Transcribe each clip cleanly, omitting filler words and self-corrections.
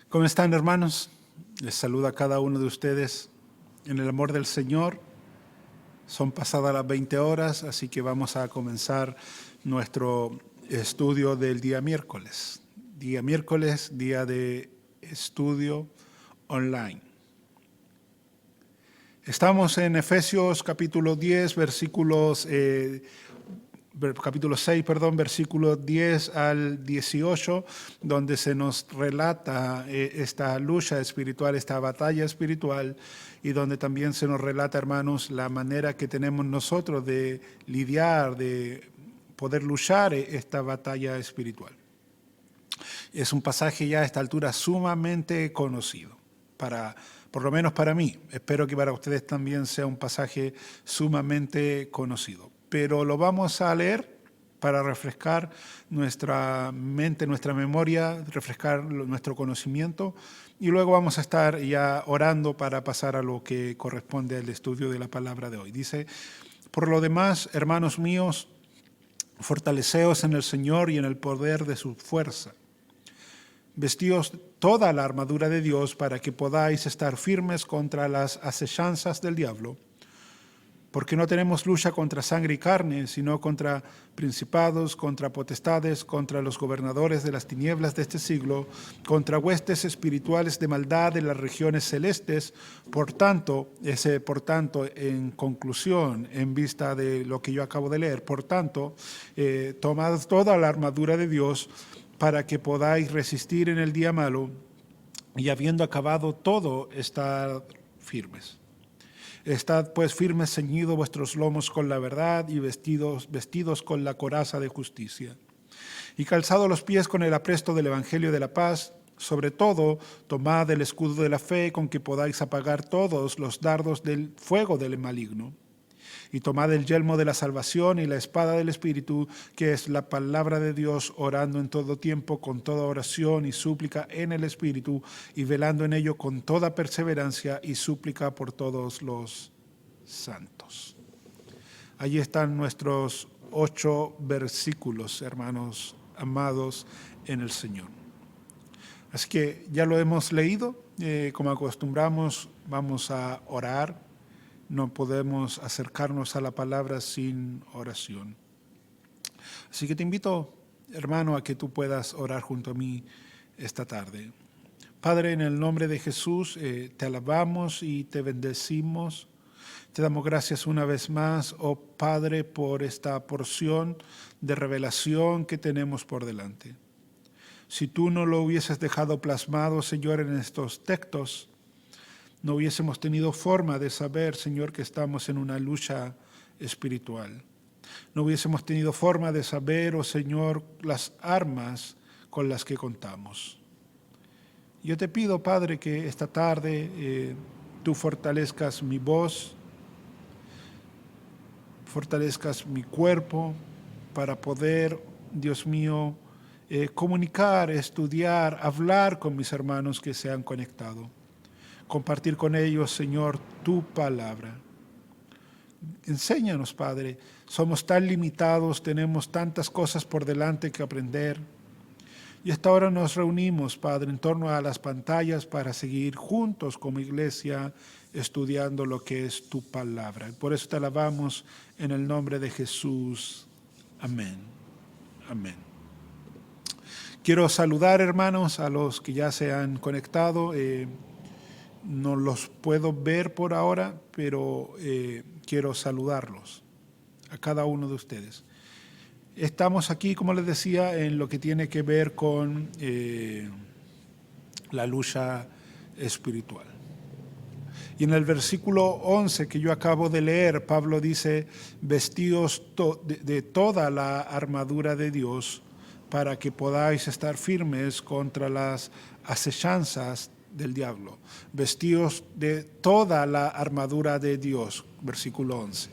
¿Cómo están, hermanos? Les saluda a cada uno de ustedes en el amor del Señor. Son pasadas las 20 horas, así que vamos a comenzar nuestro estudio del día miércoles. Día miércoles, día de estudio online. Estamos en Efesios capítulo 10, capítulo 6, versículos 10 al 18, donde se nos relata esta lucha espiritual, esta batalla espiritual, y donde también se nos relata, hermanos, la manera que tenemos nosotros de lidiar, de poder luchar esta batalla espiritual. Es un pasaje ya a esta altura sumamente conocido, por lo menos para mí. Espero que para ustedes también sea un pasaje sumamente conocido. Pero lo vamos a leer para refrescar nuestra mente, nuestra memoria, refrescar nuestro conocimiento, y luego vamos a estar ya orando para pasar a lo que corresponde al estudio de la palabra de hoy. Dice: por lo demás, hermanos míos, fortaleceos en el Señor y en el poder de su fuerza. Vestíos toda la armadura de Dios para que podáis estar firmes contra las asechanzas del diablo, porque no tenemos lucha contra sangre y carne, sino contra principados, contra potestades, contra los gobernadores de las tinieblas de este siglo, contra huestes espirituales de maldad en las regiones celestes. Por tanto, en conclusión, en vista de lo que yo acabo de leer, por tanto, tomad toda la armadura de Dios para que podáis resistir en el día malo, y habiendo acabado todo, estar firmes. Estad pues firmes, ceñidos vuestros lomos con la verdad y vestidos con la coraza de justicia. Y calzados los pies con el apresto del evangelio de la paz. Sobre todo, tomad el escudo de la fe con que podáis apagar todos los dardos del fuego del maligno. Y tomad el yelmo de la salvación y la espada del Espíritu, que es la palabra de Dios, orando en todo tiempo con toda oración y súplica en el Espíritu, y velando en ello con toda perseverancia y súplica por todos los santos. Allí están nuestros 8 versículos, hermanos amados en el Señor. Así que ya lo hemos leído, como acostumbramos, vamos a orar. No podemos acercarnos a la palabra sin oración. Así que te invito, hermano, a que tú puedas orar junto a mí esta tarde. Padre, en el nombre de Jesús, te alabamos y te bendecimos. Te damos gracias una vez más, oh Padre, por esta porción de revelación que tenemos por delante. Si tú no lo hubieses dejado plasmado, Señor, en estos textos, no hubiésemos tenido forma de saber, Señor, que estamos en una lucha espiritual. No hubiésemos tenido forma de saber, oh Señor, las armas con las que contamos. Yo te pido, Padre, que esta tarde tú fortalezcas mi voz, fortalezcas mi cuerpo para poder, Dios mío, comunicar, estudiar, hablar con mis hermanos que se han conectado. Compartir con ellos, Señor, tu palabra. Enséñanos, Padre. Somos tan limitados, tenemos tantas cosas por delante que aprender. Y hasta ahora nos reunimos, Padre, en torno a las pantallas para seguir juntos como iglesia estudiando lo que es tu palabra. Por eso te alabamos en el nombre de Jesús. Amén. Amén. Quiero saludar, hermanos, a los que ya se han conectado. No los puedo ver por ahora, pero quiero saludarlos, a cada uno de ustedes. Estamos aquí, como les decía, en lo que tiene que ver con la lucha espiritual. Y en el versículo 11 que yo acabo de leer, Pablo dice: vestíos de toda la armadura de Dios para que podáis estar firmes contra las asechanzas del diablo. Vestíos de toda la armadura de Dios, versículo 11.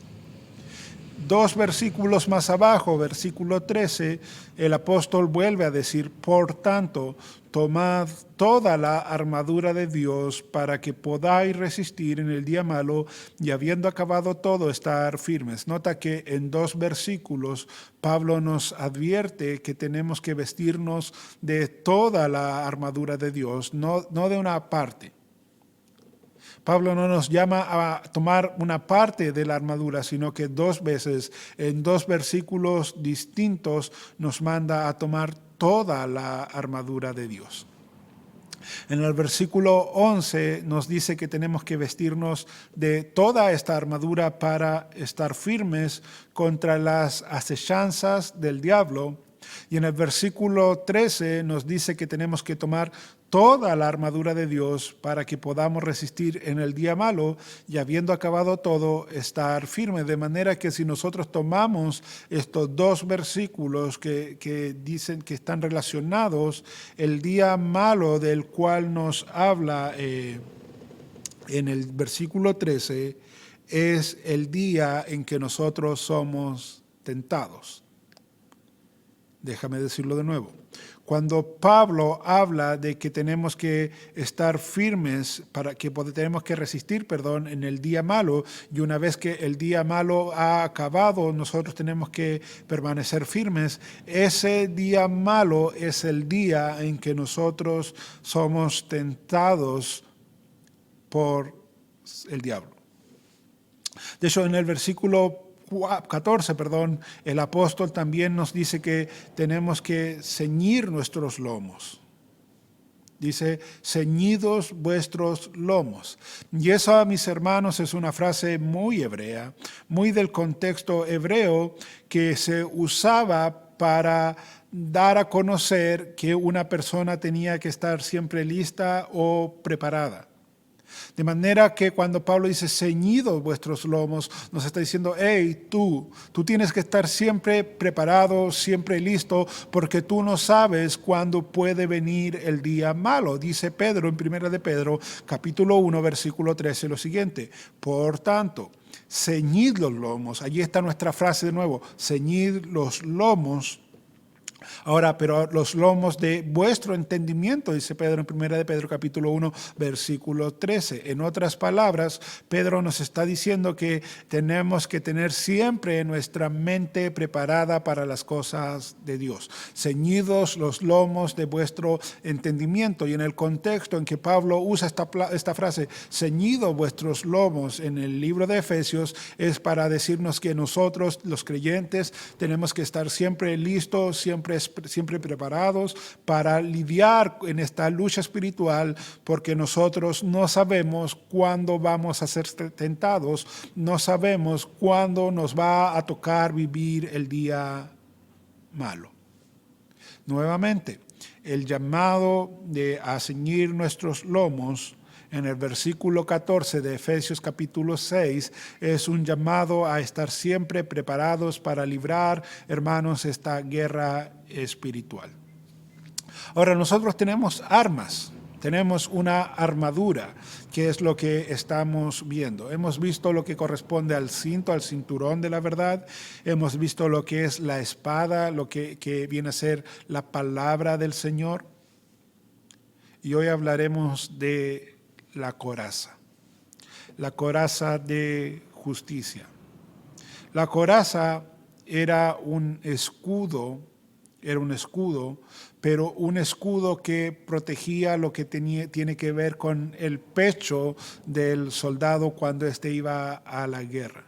2 versículos más abajo, versículo 13, el apóstol vuelve a decir, por tanto, tomad toda la armadura de Dios para que podáis resistir en el día malo y habiendo acabado todo, estar firmes. Nota que en 2 versículos Pablo nos advierte que tenemos que vestirnos de toda la armadura de Dios, no de una parte. Pablo no nos llama a tomar una parte de la armadura, sino que 2 veces, en 2 versículos distintos, nos manda a tomar toda la armadura de Dios. En el versículo 11 nos dice que tenemos que vestirnos de toda esta armadura para estar firmes contra las acechanzas del diablo. Y en el versículo 13 nos dice que tenemos que tomar toda la armadura de Dios para que podamos resistir en el día malo y habiendo acabado todo, estar firmes. De manera que si nosotros tomamos estos 2 versículos que dicen que están relacionados, el día malo del cual nos habla en el versículo 13 es el día en que nosotros somos tentados. Déjame decirlo de nuevo. Cuando Pablo habla de que tenemos que estar firmes, tenemos que resistir, en el día malo, y una vez que el día malo ha acabado, nosotros tenemos que permanecer firmes, ese día malo es el día en que nosotros somos tentados por el diablo. De hecho, en el versículo 14, el apóstol también nos dice que tenemos que ceñir nuestros lomos. Dice, ceñidos vuestros lomos. Y eso, mis hermanos, es una frase muy hebrea, muy del contexto hebreo, que se usaba para dar a conocer que una persona tenía que estar siempre lista o preparada. De manera que cuando Pablo dice ceñidos vuestros lomos, nos está diciendo, hey, tú tienes que estar siempre preparado, siempre listo, porque tú no sabes cuándo puede venir el día malo. Dice Pedro en 1 de Pedro, capítulo 1, versículo 13, lo siguiente, por tanto, ceñid los lomos. Allí está nuestra frase de nuevo, ceñid los lomos. Ahora, pero los lomos de vuestro entendimiento, dice Pedro en 1 de Pedro capítulo 1, versículo 13. En otras palabras, Pedro nos está diciendo que tenemos que tener siempre nuestra mente preparada para las cosas de Dios. Ceñidos los lomos de vuestro entendimiento. Y en el contexto en que Pablo usa esta frase, ceñidos vuestros lomos en el libro de Efesios, es para decirnos que nosotros, los creyentes, tenemos que estar siempre listos, siempre preparados para lidiar en esta lucha espiritual, porque nosotros no sabemos cuándo vamos a ser tentados, no sabemos cuándo nos va a tocar vivir el día malo. Nuevamente, el llamado a ceñir nuestros lomos en el versículo 14 de Efesios capítulo 6 es un llamado a estar siempre preparados para librar, hermanos, esta guerra espiritual. Ahora, nosotros tenemos armas, tenemos una armadura, que es lo que estamos viendo. Hemos visto lo que corresponde al cinto, al cinturón de la verdad. Hemos visto lo que es la espada, lo que viene a ser la palabra del Señor. Y hoy hablaremos de la coraza de justicia. La coraza era un escudo, pero un escudo que protegía lo que tiene que ver con el pecho del soldado cuando éste iba a la guerra.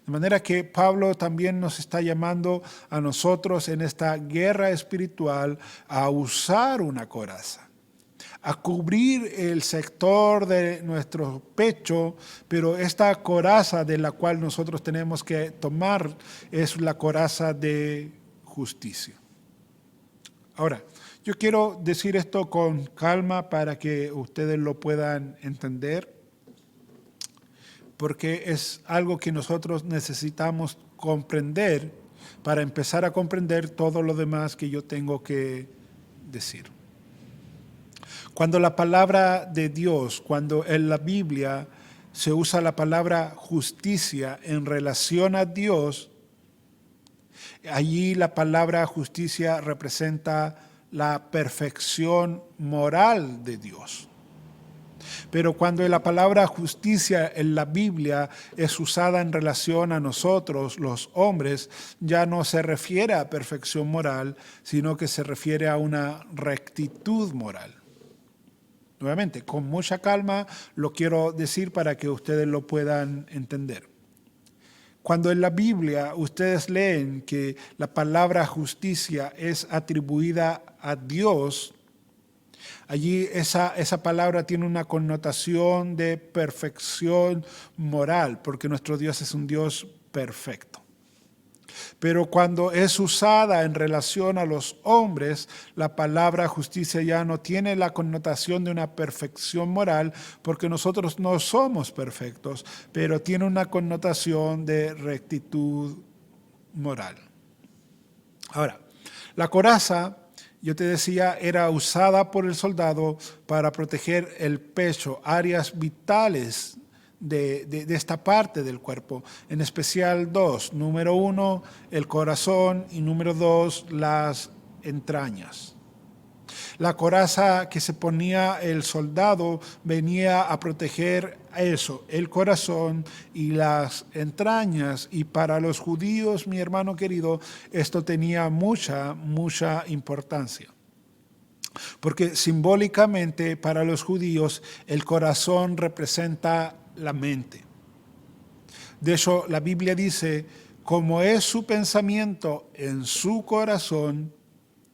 De manera que Pablo también nos está llamando a nosotros en esta guerra espiritual a usar una coraza, a cubrir el sector de nuestro pecho, pero esta coraza de la cual nosotros tenemos que tomar es la coraza de justicia. Ahora, yo quiero decir esto con calma para que ustedes lo puedan entender, porque es algo que nosotros necesitamos comprender para empezar a comprender todo lo demás que yo tengo que decir. Cuando la palabra de Dios, cuando en la Biblia se usa la palabra justicia en relación a Dios, allí la palabra justicia representa la perfección moral de Dios. Pero cuando la palabra justicia en la Biblia es usada en relación a nosotros, los hombres, ya no se refiere a perfección moral, sino que se refiere a una rectitud moral. Nuevamente, con mucha calma lo quiero decir para que ustedes lo puedan entender. Cuando en la Biblia ustedes leen que la palabra justicia es atribuida a Dios, allí esa palabra tiene una connotación de perfección moral, porque nuestro Dios es un Dios perfecto. Pero cuando es usada en relación a los hombres, la palabra justicia ya no tiene la connotación de una perfección moral, porque nosotros no somos perfectos, pero tiene una connotación de rectitud moral. Ahora, la coraza, yo te decía, era usada por el soldado para proteger el pecho, áreas vitales de esta parte del cuerpo, en especial dos. Número 1, el corazón, y número 2, las entrañas. La coraza que se ponía el soldado venía a proteger eso, el corazón y las entrañas. Y para los judíos, mi hermano querido, esto tenía mucha importancia. Porque simbólicamente para los judíos el corazón representa la mente. De hecho, la Biblia dice, como es su pensamiento en su corazón,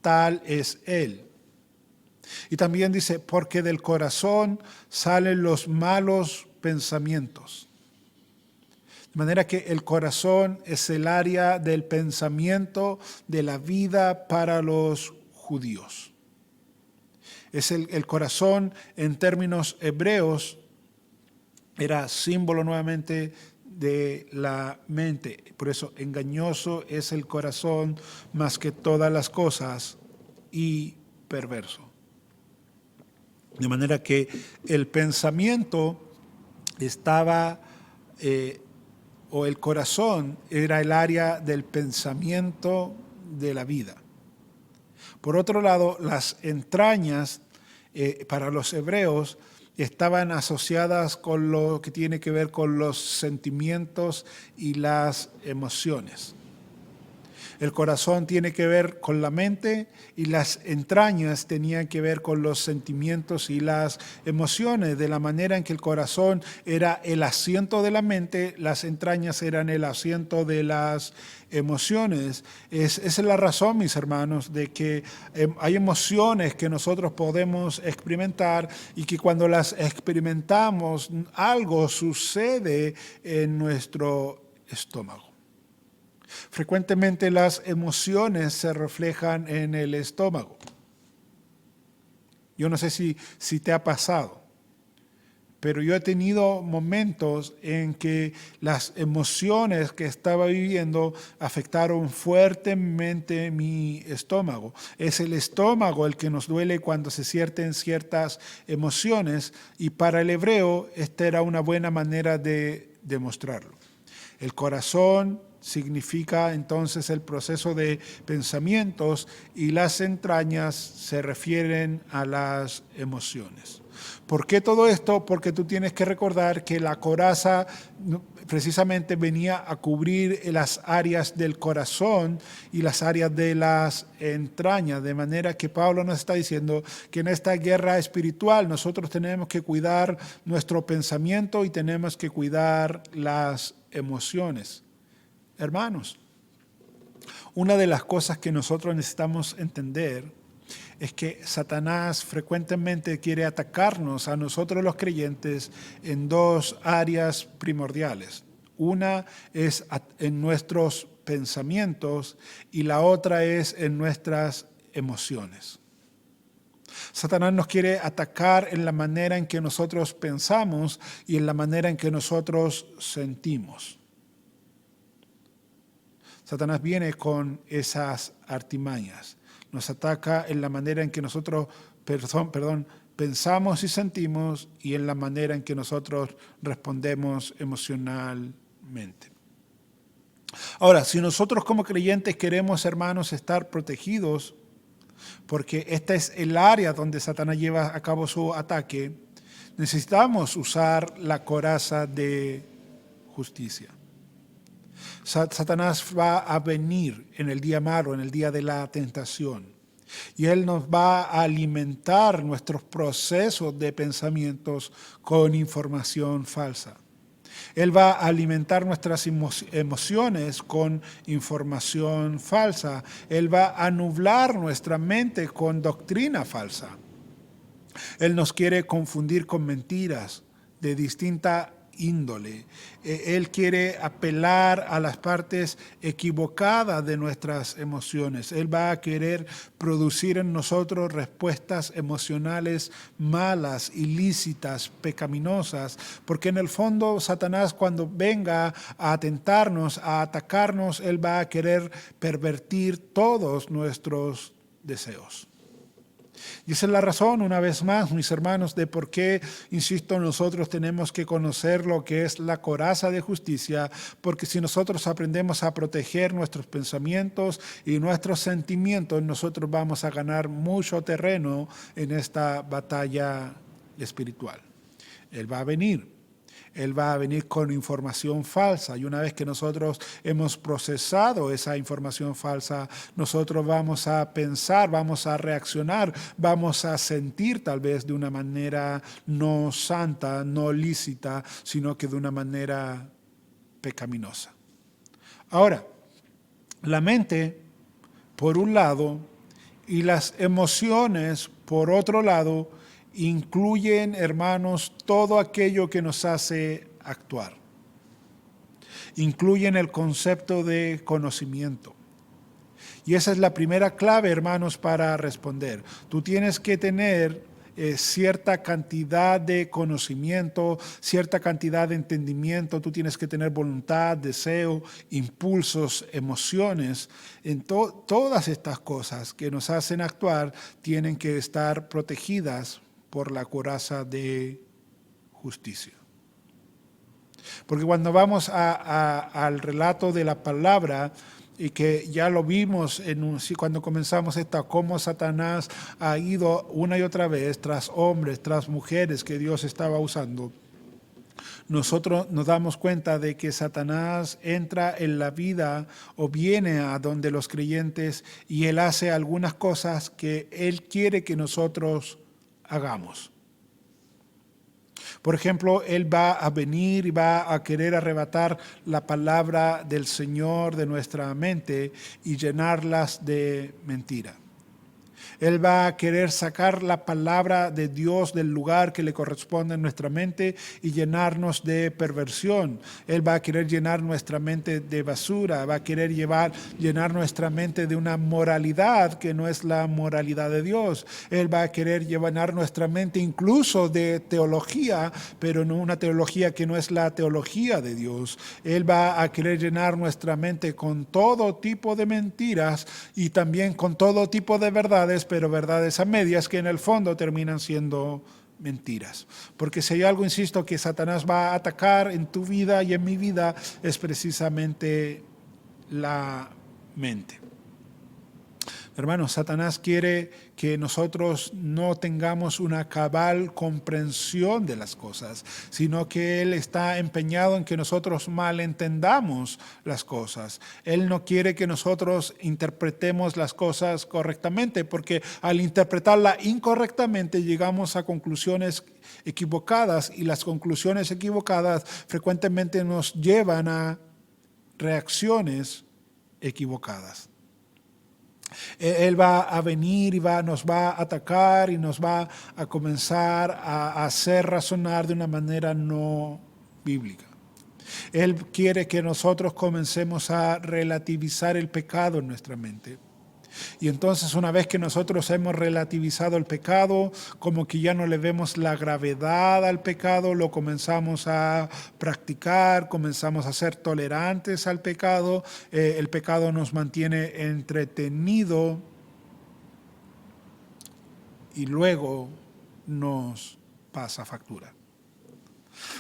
tal es él. Y también dice, porque del corazón salen los malos pensamientos. De manera que el corazón es el área del pensamiento de la vida para los judíos. Es el corazón en términos hebreos, era símbolo nuevamente de la mente. Por eso engañoso es el corazón más que todas las cosas y perverso. De manera que el pensamiento estaba, o el corazón era el área del pensamiento de la vida. Por otro lado, las entrañas para los hebreos estaban asociadas con lo que tiene que ver con los sentimientos y las emociones. El corazón tiene que ver con la mente y las entrañas tenían que ver con los sentimientos y las emociones. De la manera en que el corazón era el asiento de la mente, las entrañas eran el asiento de las emociones. Esa es la razón, mis hermanos, de que hay emociones que nosotros podemos experimentar y que cuando las experimentamos algo sucede en nuestro estómago. Frecuentemente las emociones se reflejan en el estómago. Yo no sé si te ha pasado, pero yo he tenido momentos en que las emociones que estaba viviendo afectaron fuertemente mi estómago. Es el estómago el que nos duele cuando se sienten ciertas emociones, y para el hebreo esta era una buena manera de demostrarlo. El corazón significa entonces el proceso de pensamientos y las entrañas se refieren a las emociones. ¿Por qué todo esto? Porque tú tienes que recordar que la coraza precisamente venía a cubrir las áreas del corazón y las áreas de las entrañas, de manera que Pablo nos está diciendo que en esta guerra espiritual nosotros tenemos que cuidar nuestro pensamiento y tenemos que cuidar las emociones. Hermanos, una de las cosas que nosotros necesitamos entender es que Satanás frecuentemente quiere atacarnos a nosotros los creyentes en dos áreas primordiales. Una es en nuestros pensamientos y la otra es en nuestras emociones. Satanás nos quiere atacar en la manera en que nosotros pensamos y en la manera en que nosotros sentimos. Satanás viene con esas artimañas. Nos ataca en la manera en que nosotros pensamos y sentimos y en la manera en que nosotros respondemos emocionalmente. Ahora, si nosotros como creyentes queremos, hermanos, estar protegidos, porque esta es el área donde Satanás lleva a cabo su ataque, necesitamos usar la coraza de justicia. Satanás va a venir en el día malo, en el día de la tentación. Y él nos va a alimentar nuestros procesos de pensamientos con información falsa. Él va a alimentar nuestras emociones con información falsa. Él va a nublar nuestra mente con doctrina falsa. Él nos quiere confundir con mentiras de distinta índole. Él quiere apelar a las partes equivocadas de nuestras emociones. Él va a querer producir en nosotros respuestas emocionales malas, ilícitas, pecaminosas, porque en el fondo Satanás, cuando venga a atentarnos, a atacarnos, él va a querer pervertir todos nuestros deseos. Y esa es la razón, una vez más, mis hermanos, de por qué, insisto, nosotros tenemos que conocer lo que es la coraza de justicia, porque si nosotros aprendemos a proteger nuestros pensamientos y nuestros sentimientos, nosotros vamos a ganar mucho terreno en esta batalla espiritual. Él va a venir. Él va a venir con información falsa y una vez que nosotros hemos procesado esa información falsa, nosotros vamos a pensar, vamos a reaccionar, vamos a sentir tal vez de una manera no santa, no lícita, sino que de una manera pecaminosa. Ahora, la mente, por un lado, y las emociones, por otro lado, incluyen, hermanos, todo aquello que nos hace actuar. Incluyen el concepto de conocimiento. Y esa es la primera clave, hermanos, para responder. Tú tienes que tener cierta cantidad de conocimiento, cierta cantidad de entendimiento. Tú tienes que tener voluntad, deseo, impulsos, emociones. Todas estas cosas que nos hacen actuar tienen que estar protegidas por la coraza de justicia. Porque cuando vamos al relato de la palabra, y que ya lo vimos cuando comenzamos cómo Satanás ha ido una y otra vez tras hombres, tras mujeres que Dios estaba usando, nosotros nos damos cuenta de que Satanás entra en la vida o viene a donde los creyentes y él hace algunas cosas que él quiere que nosotros hagamos. Por ejemplo, él va a venir y va a querer arrebatar la palabra del Señor de nuestra mente y llenarlas de mentira. Él va a querer sacar la palabra de Dios del lugar que le corresponde en nuestra mente y llenarnos de perversión. Él va a querer llenar nuestra mente de basura, va a querer llenar nuestra mente de una moralidad que no es la moralidad de Dios. Él va a querer llenar nuestra mente incluso de teología, pero no una teología que no es la teología de Dios. Él va a querer llenar nuestra mente con todo tipo de mentiras y también con todo tipo de verdades, pero verdades a medias que en el fondo terminan siendo mentiras. Porque si hay algo, insisto, que Satanás va a atacar en tu vida y en mi vida, es precisamente la mente. Hermanos, Satanás quiere que nosotros no tengamos una cabal comprensión de las cosas, sino que Él está empeñado en que nosotros malentendamos las cosas. Él no quiere que nosotros interpretemos las cosas correctamente, porque al interpretarla incorrectamente llegamos a conclusiones equivocadas y las conclusiones equivocadas frecuentemente nos llevan a reacciones equivocadas. Él va a venir y nos va a atacar y nos va a comenzar a hacer razonar de una manera no bíblica. Él quiere que nosotros comencemos a relativizar el pecado en nuestra mente. Y entonces una vez que nosotros hemos relativizado el pecado, como que ya no le vemos la gravedad al pecado, lo comenzamos a practicar, comenzamos a ser tolerantes al pecado, el pecado nos mantiene entretenido y luego nos pasa factura.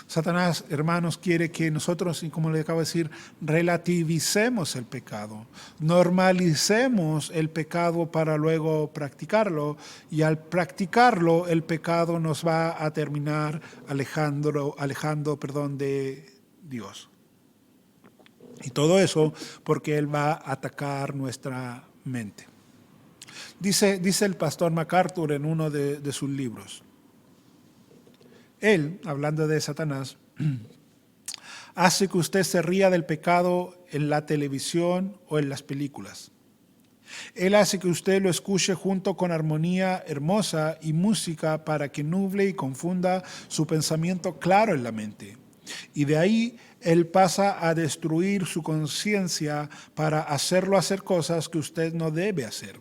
Satanás, hermanos, quiere que nosotros, como le acabo de decir, relativicemos el pecado, normalicemos el pecado para luego practicarlo, y al practicarlo el pecado nos va a terminar alejando de Dios. Y todo eso porque Él va a atacar nuestra mente. Dice el pastor MacArthur en uno de sus libros. Él, hablando de Satanás, hace que usted se ría del pecado en la televisión o en las películas. Él hace que usted lo escuche junto con armonía hermosa y música para que nuble y confunda su pensamiento claro en la mente. Y de ahí Él pasa a destruir su conciencia para hacerlo hacer cosas que usted no debe hacer,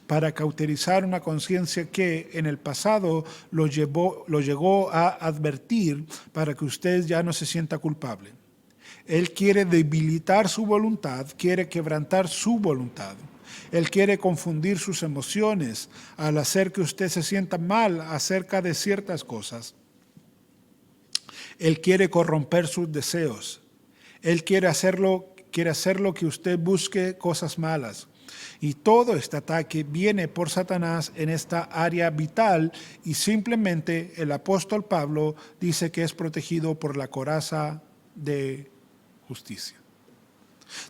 para cauterizar una conciencia que en el pasado lo llegó a advertir para que usted ya no se sienta culpable. Él quiere debilitar su voluntad, quiere quebrantar su voluntad. Él quiere confundir sus emociones al hacer que usted se sienta mal acerca de ciertas cosas. Él quiere corromper sus deseos. Él quiere hacerlo que usted busque cosas malas. Y todo este ataque viene por Satanás en esta área vital, y simplemente el apóstol Pablo dice que es protegido por la coraza de justicia.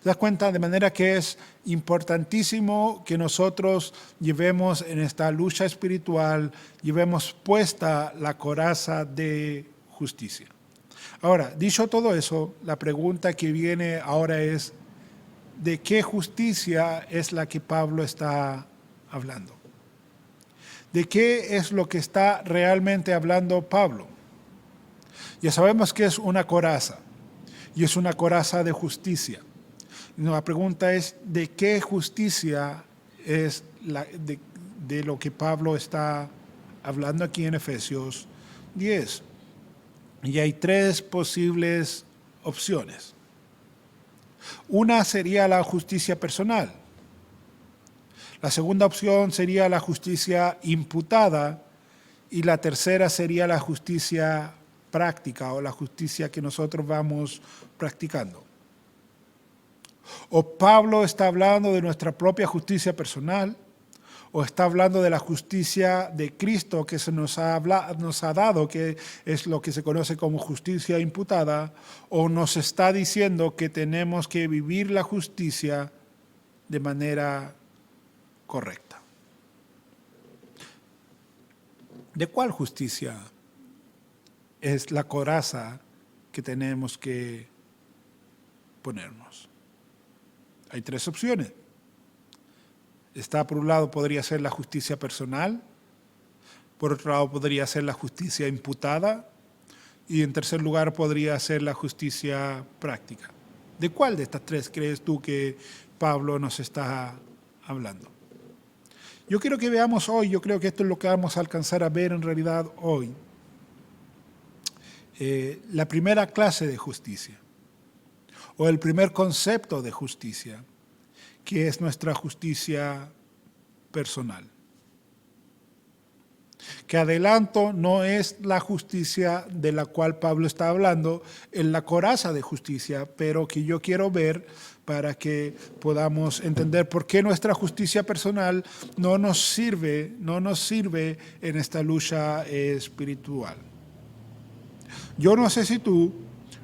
¿Te das cuenta? De manera que es importantísimo que nosotros llevemos en esta lucha espiritual, llevemos puesta la coraza de justicia. Ahora, dicho todo eso, la pregunta que viene ahora es, ¿de qué justicia es la que Pablo está hablando? ¿De qué es lo que está realmente hablando Pablo? Ya sabemos que es una coraza, y es una coraza de justicia. La pregunta es, ¿de qué justicia es de lo que Pablo está hablando aquí en Efesios 10? Y hay tres posibles opciones. Una sería la justicia personal. La segunda opción sería la justicia imputada, y la tercera sería la justicia práctica, o la justicia que nosotros vamos practicando. O Pablo está hablando de nuestra propia justicia personal, o está hablando de la justicia de Cristo que se nos ha dado, que es lo que se conoce como justicia imputada, o nos está diciendo que tenemos que vivir la justicia de manera correcta. ¿De cuál justicia es la coraza que tenemos que ponernos? Hay tres opciones. Por un lado podría ser la justicia personal, por otro lado podría ser la justicia imputada, y en tercer lugar podría ser la justicia práctica. ¿De cuál de estas tres crees tú que Pablo nos está hablando? Yo quiero que veamos hoy, yo creo que esto es lo que vamos a alcanzar a ver en realidad hoy, la primera clase de justicia, o el primer concepto de justicia, que es nuestra justicia personal. Que adelanto, no es la justicia de la cual Pablo está hablando en la coraza de justicia, pero que yo quiero ver para que podamos entender por qué nuestra justicia personal no nos sirve en esta lucha espiritual. Yo no sé si tú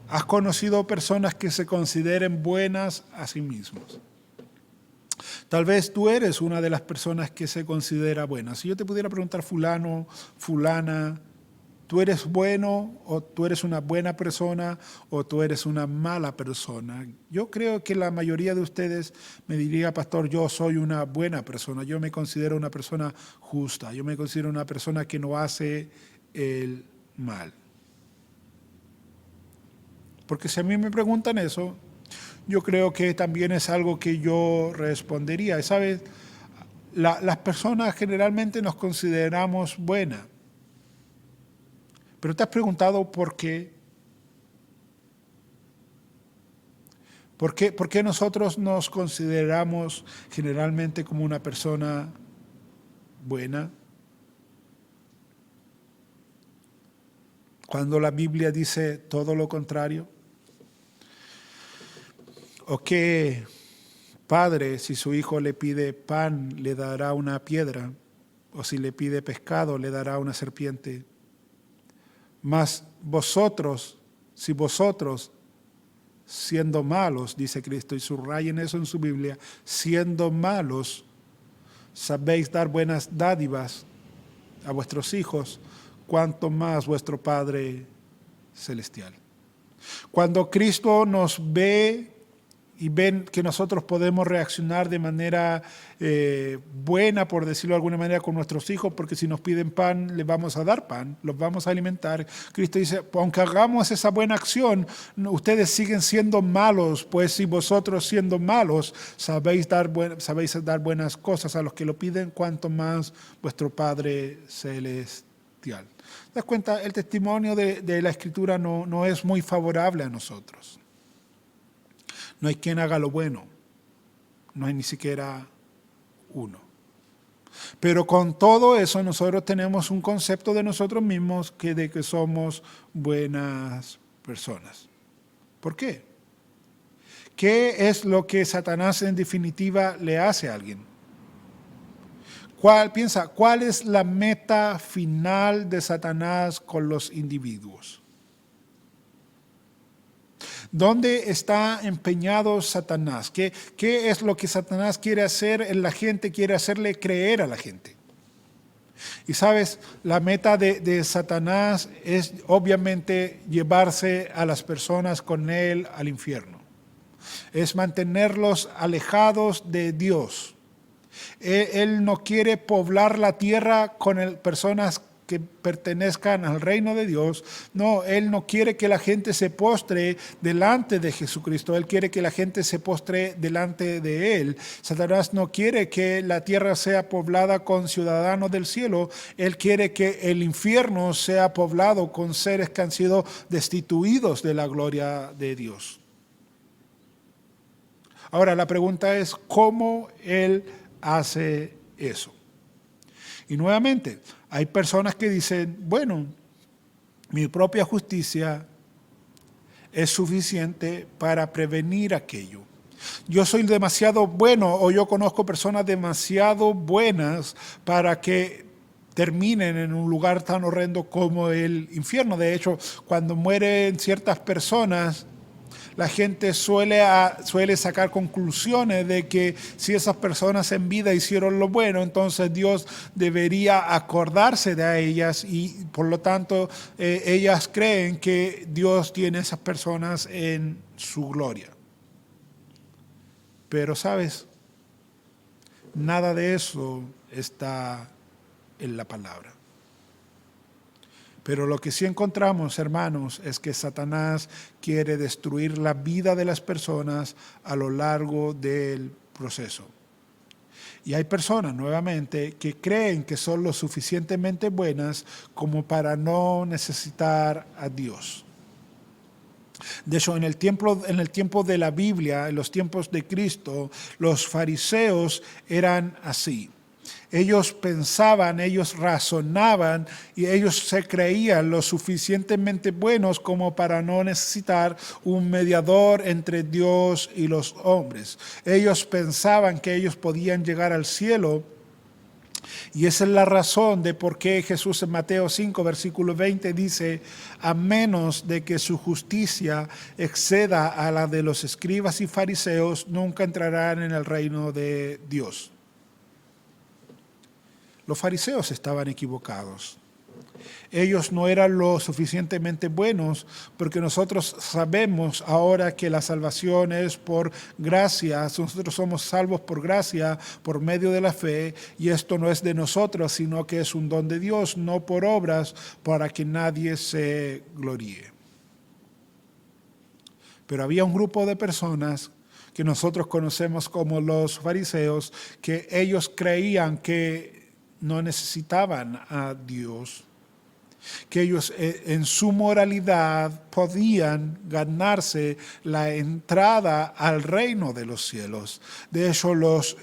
has conocido personas que se consideren buenas a sí mismos. Tal vez tú eres una de las personas que se considera buena. Si yo te pudiera preguntar, fulano, fulana, ¿tú eres bueno, o tú eres una buena persona, o tú eres una mala persona? Yo creo que la mayoría de ustedes me diría, pastor, yo soy una buena persona, yo me considero una persona justa, yo me considero una persona que no hace el mal. Porque si a mí me preguntan eso, yo creo que también es algo que yo respondería. ¿Sabes? Las personas generalmente nos consideramos buenas. Pero ¿te has preguntado por qué? ¿Por qué nosotros nos consideramos generalmente como una persona buena? cuando la Biblia dice todo lo contrario? ¿O qué padre, si su hijo le pide pan, le dará una piedra? ¿O si le pide pescado, le dará una serpiente? Mas vosotros, si vosotros, siendo malos, dice Cristo, y subrayen eso en su Biblia, siendo malos, sabéis dar buenas dádivas a vuestros hijos, cuanto más vuestro Padre Celestial. Cuando Cristo nos ve y ven que nosotros podemos reaccionar de manera buena, por decirlo de alguna manera, con nuestros hijos, porque si nos piden pan, les vamos a dar pan, los vamos a alimentar. Cristo dice, aunque hagamos esa buena acción, ustedes siguen siendo malos, pues si vosotros siendo malos sabéis dar buenas cosas a los que lo piden, cuanto más vuestro Padre Celestial. ¿Te das cuenta? El testimonio de la Escritura no es muy favorable a nosotros. No hay quien haga lo bueno, no hay ni siquiera uno. Pero con todo eso nosotros tenemos un concepto de nosotros mismos de que somos buenas personas. ¿Por qué? ¿Qué es lo que Satanás en definitiva le hace a alguien? ¿Cuál es la meta final de Satanás con los individuos? ¿Dónde está empeñado Satanás? ¿Qué es lo que Satanás quiere hacer en la gente? Quiere hacerle creer a la gente. Y sabes, la meta de Satanás es obviamente llevarse a las personas con él al infierno. Es mantenerlos alejados de Dios. Él no quiere poblar la tierra con personas que pertenezcan al reino de Dios. No, Él no quiere que la gente se postre delante de Jesucristo. Él quiere que la gente se postre delante de Él. Satanás no quiere que la tierra sea poblada con ciudadanos del cielo. Él quiere que el infierno sea poblado con seres que han sido destituidos de la gloria de Dios. Ahora, la pregunta es, ¿cómo Él hace eso? Y nuevamente, hay personas que dicen, bueno, mi propia justicia es suficiente para prevenir aquello. Yo soy demasiado bueno, o yo conozco personas demasiado buenas para que terminen en un lugar tan horrendo como el infierno. De hecho, cuando mueren ciertas personas, la gente suele sacar conclusiones de que si esas personas en vida hicieron lo bueno, entonces Dios debería acordarse de ellas y por lo tanto ellas creen que Dios tiene a esas personas en su gloria. Pero sabes, nada de eso está en la palabra. Pero lo que sí encontramos, hermanos, es que Satanás quiere destruir la vida de las personas a lo largo del proceso. Y hay personas, nuevamente, que creen que son lo suficientemente buenas como para no necesitar a Dios. De hecho, en el tiempo de la Biblia, en los tiempos de Cristo, los fariseos eran así. Ellos pensaban, ellos razonaban y ellos se creían lo suficientemente buenos como para no necesitar un mediador entre Dios y los hombres. Ellos pensaban que ellos podían llegar al cielo y esa es la razón de por qué Jesús en Mateo 5, versículo 20 dice, a menos de que su justicia exceda a la de los escribas y fariseos, nunca entrarán en el reino de Dios. Los fariseos estaban equivocados. Ellos no eran lo suficientemente buenos porque nosotros sabemos ahora que la salvación es por gracia. Nosotros somos salvos por gracia, por medio de la fe, y esto no es de nosotros, sino que es un don de Dios, no por obras, para que nadie se gloríe. Pero había un grupo de personas que nosotros conocemos como los fariseos, que ellos creían que no necesitaban a Dios, que ellos en su moralidad podían ganarse la entrada al reino de los cielos. De hecho, los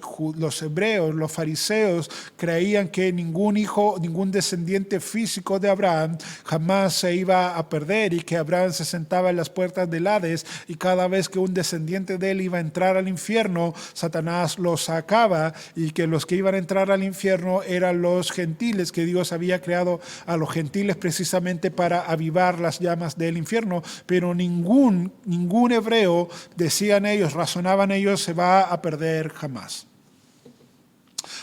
hebreos, los fariseos, creían que ningún hijo, ningún descendiente físico de Abraham jamás se iba a perder, y que Abraham se sentaba en las puertas del Hades, y cada vez que un descendiente de él iba a entrar al infierno, Satanás lo sacaba, y que los que iban a entrar al infierno eran los gentiles, que Dios había creado a los gentiles precisamente para avivar las llamas del infierno. Pero ningún hebreo, decían ellos, razonaban ellos, se va a perder jamás.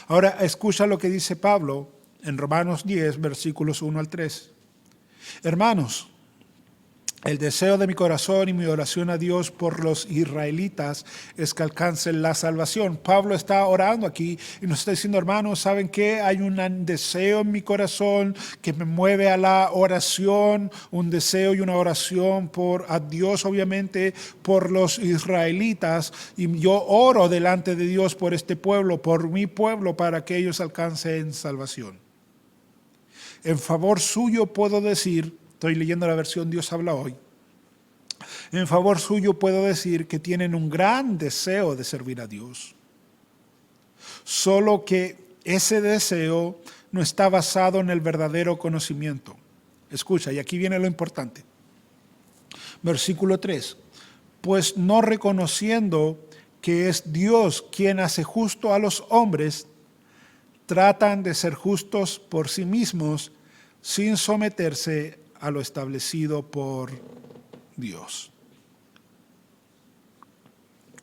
Ahora escucha lo que dice Pablo en Romanos 10, versículos 1 al 3. Hermanos, el deseo de mi corazón y mi oración a Dios por los israelitas es que alcancen la salvación. Pablo está orando aquí y nos está diciendo, hermanos, ¿saben qué? Hay un deseo en mi corazón que me mueve a la oración, un deseo y una oración a Dios, obviamente, por los israelitas. Y yo oro delante de Dios por este pueblo, por mi pueblo, para que ellos alcancen salvación. En favor suyo puedo decir, estoy leyendo la versión Dios habla hoy. En favor suyo puedo decir que tienen un gran deseo de servir a Dios. Solo que ese deseo no está basado en el verdadero conocimiento. Escucha, y aquí viene lo importante. Versículo 3. Pues no reconociendo que es Dios quien hace justo a los hombres, tratan de ser justos por sí mismos sin someterse a lo establecido por Dios.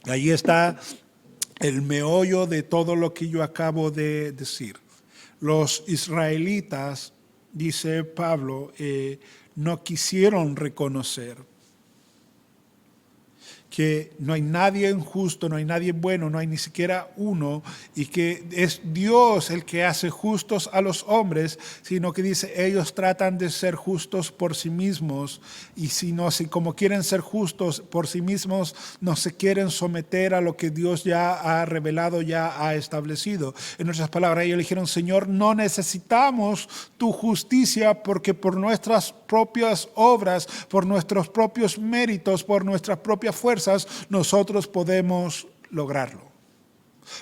Ahí está el meollo de todo lo que yo acabo de decir. Los israelitas, dice Pablo, no quisieron reconocer que no hay nadie injusto, no hay nadie bueno, no hay ni siquiera uno, y que es Dios el que hace justos a los hombres, sino que dice, ellos tratan de ser justos por sí mismos, y si como quieren ser justos por sí mismos, no se quieren someter a lo que Dios ya ha revelado, ya ha establecido. En otras palabras, ellos le dijeron, Señor, no necesitamos tu justicia, porque por nuestras propias obras, por nuestros propios méritos, por nuestras propias fuerzas, nosotros podemos lograrlo.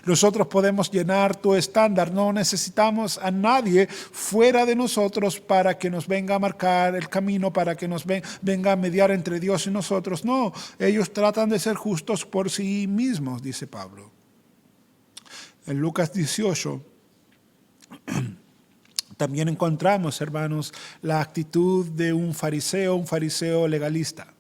Nosotros podemos llenar tu estándar. No necesitamos a nadie fuera de nosotros para que nos venga a marcar el camino, para que nos venga a mediar entre Dios y nosotros. No, ellos tratan de ser justos por sí mismos, dice Pablo. En Lucas 18 también encontramos, hermanos, la actitud de un fariseo legalista.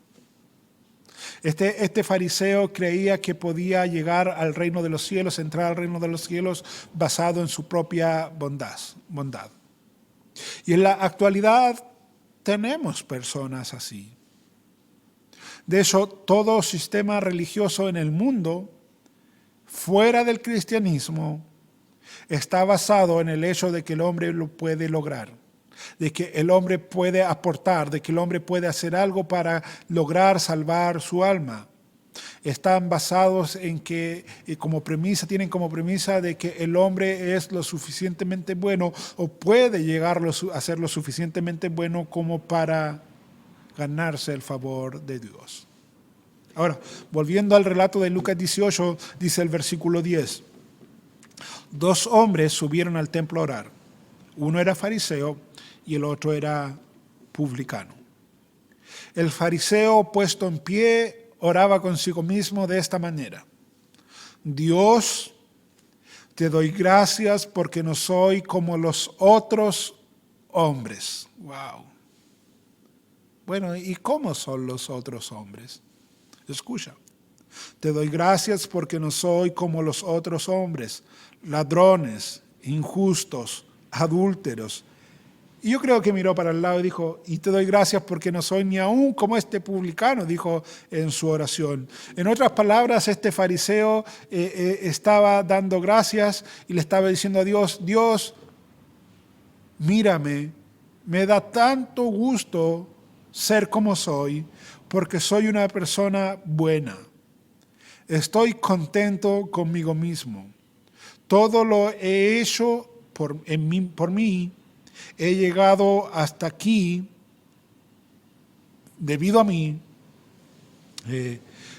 Este fariseo creía que podía llegar al reino de los cielos, entrar al reino de los cielos basado en su propia bondad. Y en la actualidad tenemos personas así. De hecho, todo sistema religioso en el mundo, fuera del cristianismo, está basado en el hecho de que el hombre lo puede lograr, de que el hombre puede aportar, de que el hombre puede hacer algo para lograr salvar su alma. Están basados en que, tienen como premisa de que el hombre es lo suficientemente bueno o puede llegar a ser lo suficientemente bueno como para ganarse el favor de Dios. Ahora, volviendo al relato de Lucas 18, dice el versículo 10. 2 hombres subieron al templo a orar. Uno era fariseo y el otro era publicano. El fariseo, puesto en pie, oraba consigo mismo de esta manera: Dios, te doy gracias porque no soy como los otros hombres. Wow. Bueno, ¿y cómo son los otros hombres? Escucha. Te doy gracias porque no soy como los otros hombres, ladrones, injustos, adúlteros. Y yo creo que miró para el lado y dijo, y te doy gracias porque no soy ni aún como este publicano, dijo en su oración. En otras palabras, este fariseo estaba dando gracias y le estaba diciendo a Dios, Dios, mírame, me da tanto gusto ser como soy, porque soy una persona buena. Estoy contento conmigo mismo. Todo lo he hecho por mí. He llegado hasta aquí debido a mí,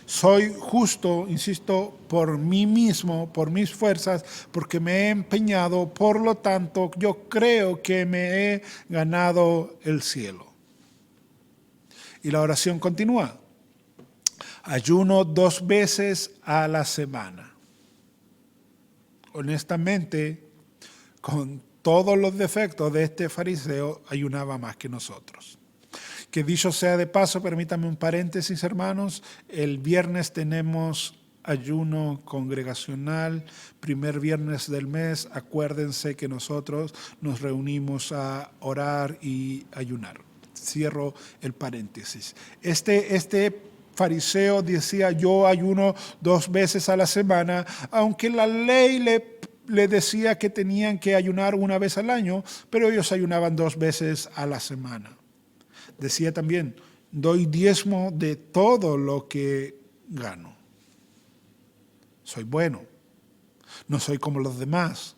soy justo, insisto, por mí mismo, por mis fuerzas, porque me he empeñado, por lo tanto, yo creo que me he ganado el cielo. Y la oración continúa. Ayuno 2 veces a la semana. Honestamente, con todos los defectos de este fariseo, ayunaba más que nosotros. Que dicho sea de paso, permítame un paréntesis, hermanos. El viernes tenemos ayuno congregacional, primer viernes del mes. Acuérdense que nosotros nos reunimos a orar y ayunar. Cierro el paréntesis. Este fariseo decía, yo ayuno 2 veces a la semana, aunque la ley le decía que tenían que ayunar 1 vez al año, pero ellos ayunaban 2 veces a la semana. Decía también, doy diezmo de todo lo que gano. Soy bueno, no soy como los demás.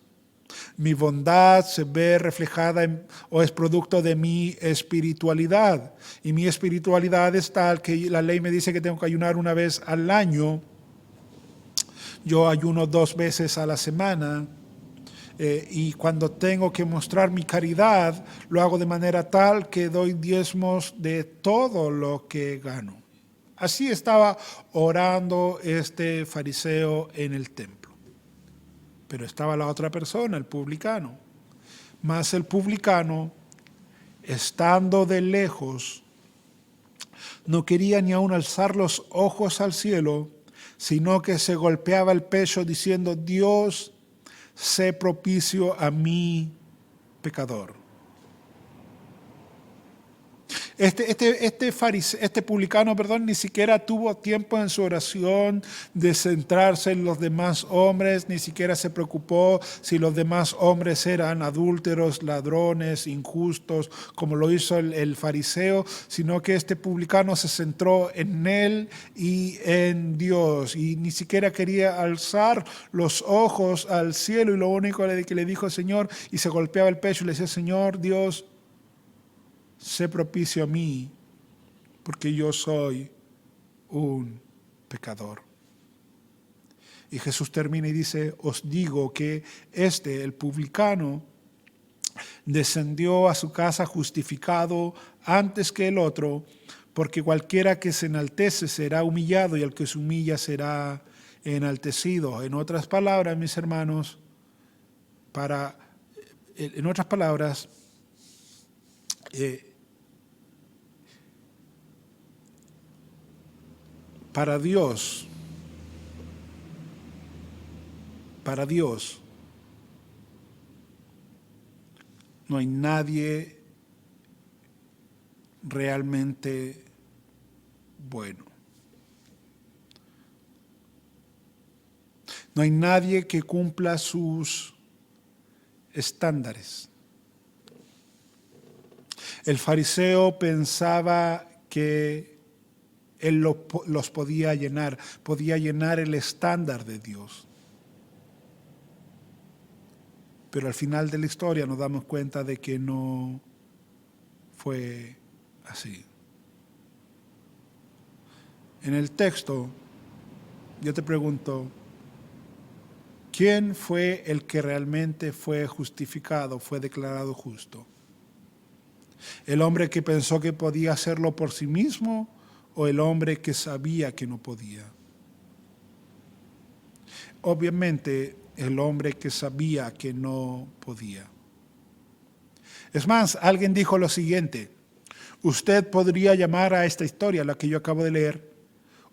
Mi bondad se ve reflejada o es producto de mi espiritualidad. Y mi espiritualidad es tal que la ley me dice que tengo que ayunar 1 vez al año. Yo ayuno 2 veces a la semana. Y cuando tengo que mostrar mi caridad, lo hago de manera tal que doy diezmos de todo lo que gano. Así estaba orando este fariseo en el templo. Pero estaba la otra persona, el publicano. Mas el publicano, estando de lejos, no quería ni aun alzar los ojos al cielo, sino que se golpeaba el pecho diciendo, Dios, sé propicio a mi pecador. Este publicano, ni siquiera tuvo tiempo en su oración de centrarse en los demás hombres, ni siquiera se preocupó si los demás hombres eran adúlteros, ladrones, injustos, como lo hizo el fariseo, sino que este publicano se centró en él y en Dios, y ni siquiera quería alzar los ojos al cielo, y lo único que le dijo, Señor, y se golpeaba el pecho y le decía, Señor, Dios, sé propicio a mí, porque yo soy un pecador. Y Jesús termina y dice, os digo que el publicano, descendió a su casa justificado antes que el otro, porque cualquiera que se enaltece será humillado y el que se humilla será enaltecido. En otras palabras, mis hermanos, para Dios, no hay nadie realmente bueno. No hay nadie que cumpla sus estándares. El fariseo pensaba que él los podía llenar el estándar de Dios. Pero al final de la historia nos damos cuenta de que no fue así. En el texto, yo te pregunto, ¿quién fue el que realmente fue justificado, fue declarado justo? ¿El hombre que pensó que podía hacerlo por sí mismo o el hombre que sabía que no podía? Obviamente, el hombre que sabía que no podía. Es más, alguien dijo lo siguiente, usted podría llamar a esta historia, la que yo acabo de leer,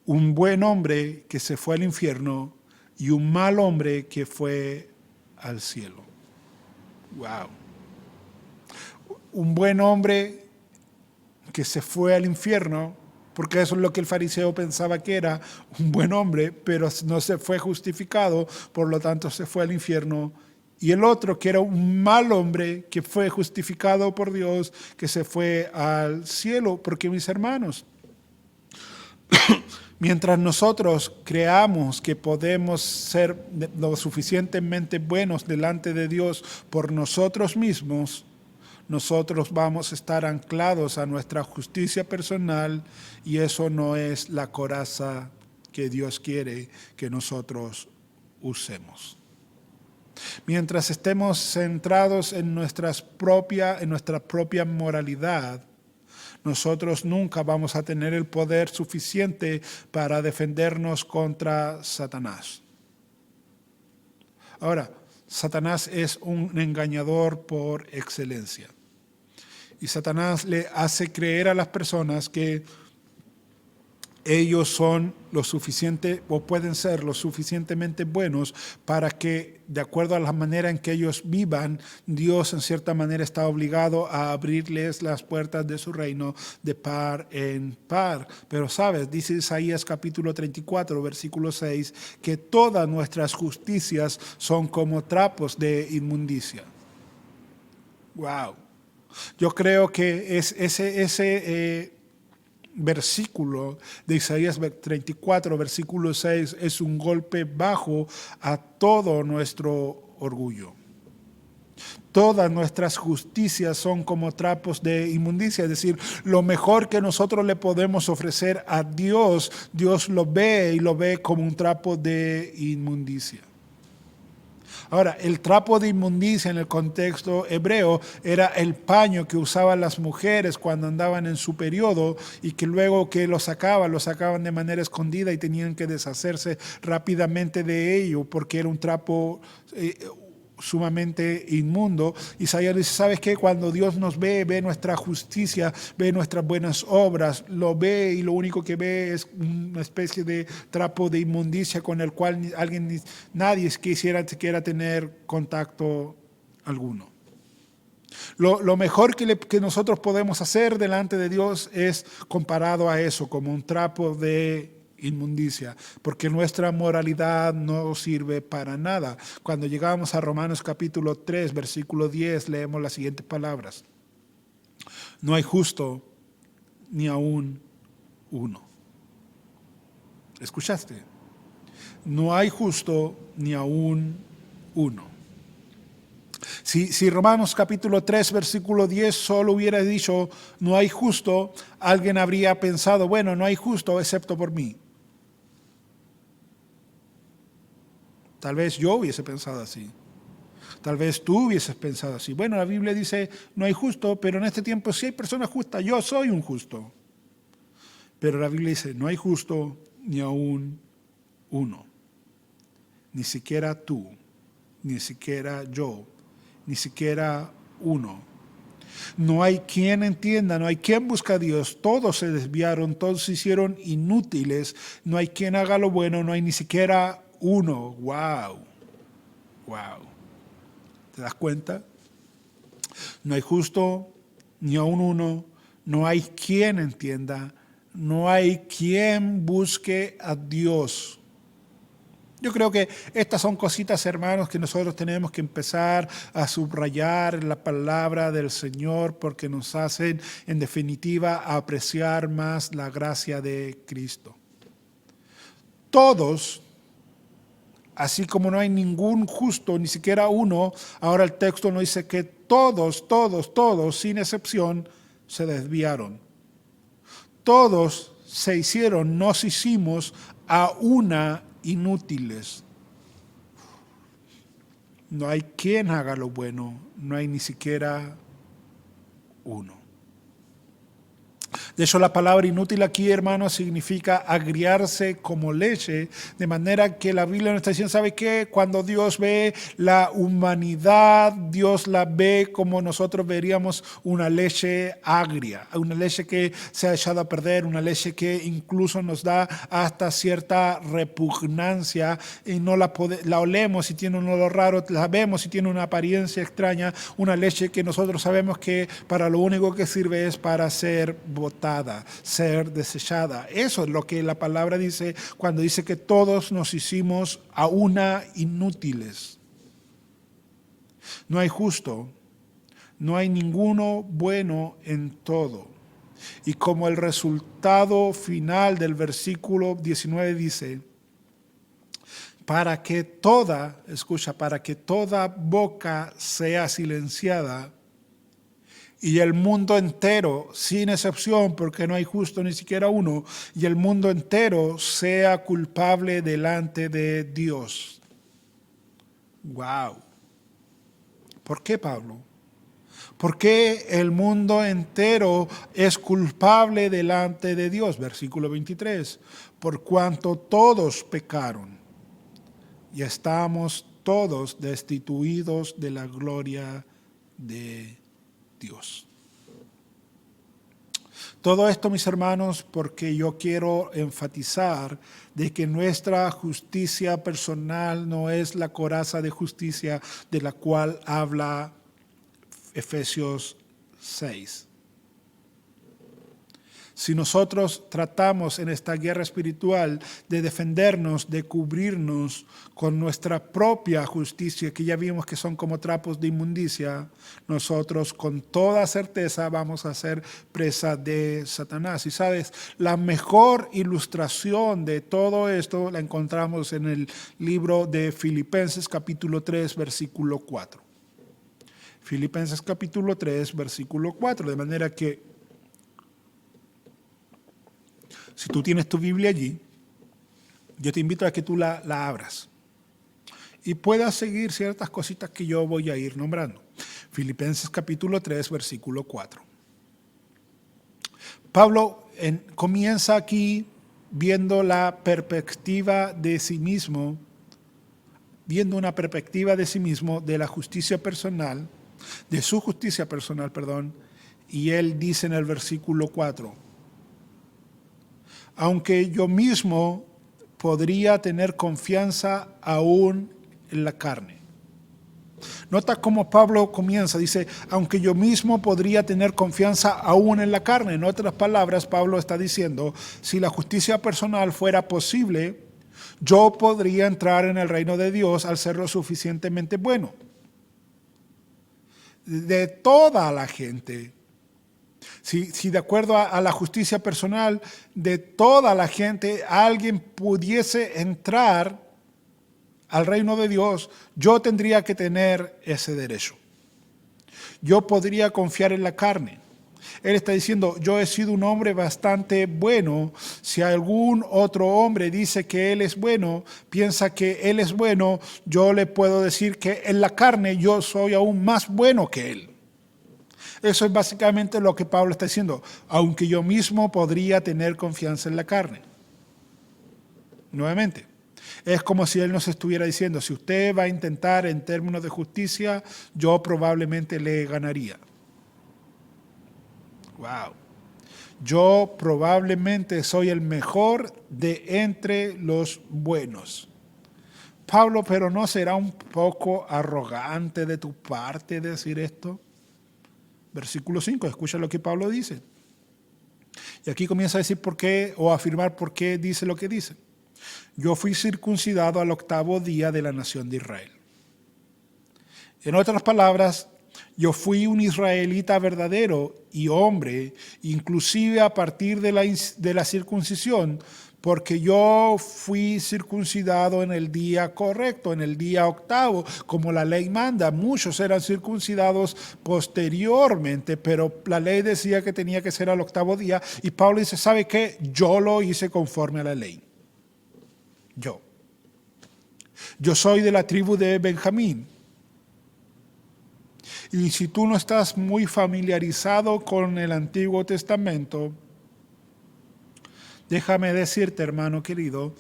un buen hombre que se fue al infierno y un mal hombre que fue al cielo. Wow. Un buen hombre que se fue al infierno, porque eso es lo que el fariseo pensaba que era un buen hombre, pero no se fue justificado, por lo tanto se fue al infierno. Y el otro que era un mal hombre que fue justificado por Dios, que se fue al cielo, porque mis hermanos, mientras nosotros creamos que podemos ser lo suficientemente buenos delante de Dios por nosotros mismos, nosotros vamos a estar anclados a nuestra justicia personal y eso no es la coraza que Dios quiere que nosotros usemos. Mientras estemos centrados en nuestra propia moralidad, nosotros nunca vamos a tener el poder suficiente para defendernos contra Satanás. Ahora, Satanás es un engañador por excelencia. Y Satanás le hace creer a las personas que ellos son lo suficiente o pueden ser lo suficientemente buenos para que, de acuerdo a la manera en que ellos vivan, Dios en cierta manera está obligado a abrirles las puertas de su reino de par en par. Pero sabes, dice Isaías capítulo 34, versículo 6, que todas nuestras justicias son como trapos de inmundicia. Wow. Yo creo que ese versículo de Isaías 34, versículo 6, es un golpe bajo a todo nuestro orgullo. Todas nuestras justicias son como trapos de inmundicia, es decir, lo mejor que nosotros le podemos ofrecer a Dios, Dios lo ve y lo ve como un trapo de inmundicia. Ahora, el trapo de inmundicia en el contexto hebreo era el paño que usaban las mujeres cuando andaban en su periodo y que luego que lo sacaban de manera escondida y tenían que deshacerse rápidamente de ello porque era un trapo sumamente inmundo. Isaías dice, ¿sabes qué? Cuando Dios nos ve nuestra justicia, ve nuestras buenas obras, lo ve y lo único que ve es una especie de trapo de inmundicia con el cual nadie quisiera tener contacto alguno. Lo mejor que nosotros podemos hacer delante de Dios es comparado a eso, como un trapo de inmundicia, porque nuestra moralidad no sirve para nada. Cuando llegamos a Romanos capítulo 3, versículo 10, leemos las siguientes palabras. No hay justo ni aún uno. ¿Escuchaste? No hay justo ni aún uno. Si Romanos capítulo 3, versículo 10 solo hubiera dicho no hay justo, alguien habría pensado, bueno, no hay justo excepto por mí. Tal vez yo hubiese pensado así. Tal vez tú hubieses pensado así. Bueno, la Biblia dice, no hay justo, pero en este tiempo sí hay personas justas. Yo soy un justo. Pero la Biblia dice, no hay justo ni aún uno. Ni siquiera tú, ni siquiera yo, ni siquiera uno. No hay quien entienda, no hay quien busque a Dios. Todos se desviaron, todos se hicieron inútiles. No hay quien haga lo bueno, no hay ni siquiera uno. Wow. ¿Te das cuenta? No hay justo ni aún uno. No hay quien entienda. No hay quien busque a Dios. Yo creo que estas son cositas, hermanos, que nosotros tenemos que empezar a subrayar en la palabra del Señor porque nos hacen, en definitiva, apreciar más la gracia de Cristo. Todos, así como no hay ningún justo, ni siquiera uno, ahora el texto nos dice que todos, sin excepción, se desviaron. Todos nos hicimos a una inútiles. No hay quien haga lo bueno, no hay ni siquiera uno. De hecho, la palabra inútil aquí, hermanos, significa agriarse como leche, de manera que la Biblia nos está diciendo, ¿sabe qué? Cuando Dios ve la humanidad, Dios la ve como nosotros veríamos una leche agria, una leche que se ha echado a perder, una leche que incluso nos da hasta cierta repugnancia y no la olemos y tiene un olor raro, la vemos y tiene una apariencia extraña, una leche que nosotros sabemos que para lo único que sirve es para ser botada, ser desechada. Eso es lo que la palabra dice cuando dice que todos nos hicimos a una inútiles. No hay justo, no hay ninguno bueno en todo. Y como el resultado final del versículo 19 dice, para que toda boca sea silenciada y el mundo entero, sin excepción, porque no hay justo ni siquiera uno, y el mundo entero sea culpable delante de Dios. ¡Wow! ¿Por qué, Pablo? ¿Por qué el mundo entero es culpable delante de Dios? Versículo 23. Por cuanto todos pecaron y estamos todos destituidos de la gloria de Dios. Todo esto, mis hermanos, porque yo quiero enfatizar de que nuestra justicia personal no es la coraza de justicia de la cual habla Efesios 6. Si nosotros tratamos en esta guerra espiritual de defendernos, de cubrirnos con nuestra propia justicia, que ya vimos que son como trapos de inmundicia, nosotros con toda certeza vamos a ser presa de Satanás. Y sabes, la mejor ilustración de todo esto la encontramos en el libro de Filipenses capítulo 3, versículo 4. Filipenses capítulo 3, versículo 4, de manera que si tú tienes tu Biblia allí, yo te invito a que tú la abras y puedas seguir ciertas cositas que yo voy a ir nombrando. Filipenses capítulo 3, versículo 4. Pablo comienza aquí viendo la perspectiva de sí mismo, viendo una perspectiva de sí mismo, de la justicia personal, de su justicia personal, y él dice en el versículo 4, aunque yo mismo podría tener confianza aún en la carne. Nota cómo Pablo comienza, dice, aunque yo mismo podría tener confianza aún en la carne. En otras palabras, Pablo está diciendo, si la justicia personal fuera posible, yo podría entrar en el reino de Dios al ser lo suficientemente bueno. De toda la gente. Si de acuerdo a la justicia personal de toda la gente alguien pudiese entrar al reino de Dios, yo tendría que tener ese derecho. Yo podría confiar en la carne. Él está diciendo, yo he sido un hombre bastante bueno. Si algún otro hombre dice que él es bueno, piensa que él es bueno, yo le puedo decir que en la carne yo soy aún más bueno que él. Eso es básicamente lo que Pablo está diciendo, aunque yo mismo podría tener confianza en la carne. Nuevamente, es como si él nos estuviera diciendo, si usted va a intentar en términos de justicia, yo probablemente le ganaría. Wow. Yo probablemente soy el mejor de entre los buenos. Pablo, pero ¿no será un poco arrogante de tu parte decir esto? Versículo 5, escucha lo que Pablo dice. Y aquí comienza a decir por qué, o a afirmar por qué dice lo que dice. Yo fui circuncidado al 8º día de la nación de Israel. En otras palabras, yo fui un israelita verdadero y hombre, inclusive a partir de la circuncisión, porque yo fui circuncidado en el día correcto, en el día 8º, como la ley manda. Muchos eran circuncidados posteriormente, pero la ley decía que tenía que ser al 8º día. Y Pablo dice, ¿sabe qué? Yo lo hice conforme a la ley. Yo soy de la tribu de Benjamín. Y si tú no estás muy familiarizado con el Antiguo Testamento, déjame decirte, hermano querido,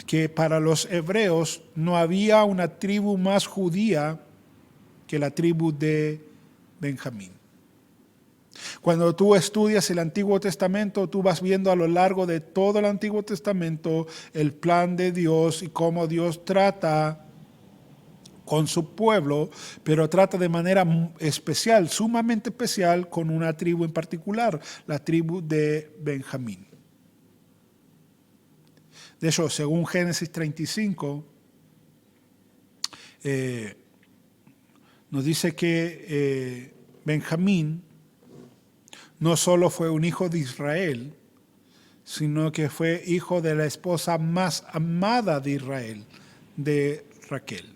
que para los hebreos no había una tribu más judía que la tribu de Benjamín. Cuando tú estudias el Antiguo Testamento, tú vas viendo a lo largo de todo el Antiguo Testamento el plan de Dios y cómo Dios trata con su pueblo, pero trata de manera especial, sumamente especial, con una tribu en particular, la tribu de Benjamín. De hecho, según Génesis 35, nos dice que Benjamín no solo fue un hijo de Israel, sino que fue hijo de la esposa más amada de Israel, de Raquel.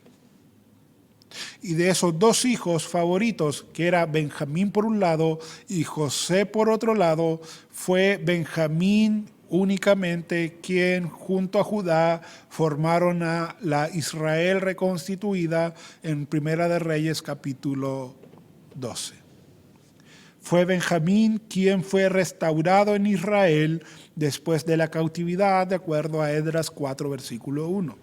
Y de esos dos hijos favoritos, que era Benjamín por un lado y José por otro lado, fue Benjamín únicamente quien junto a Judá formaron a la Israel reconstituida en Primera de Reyes capítulo 12. Fue Benjamín quien fue restaurado en Israel después de la cautividad, de acuerdo a Esdras 4, versículo 1.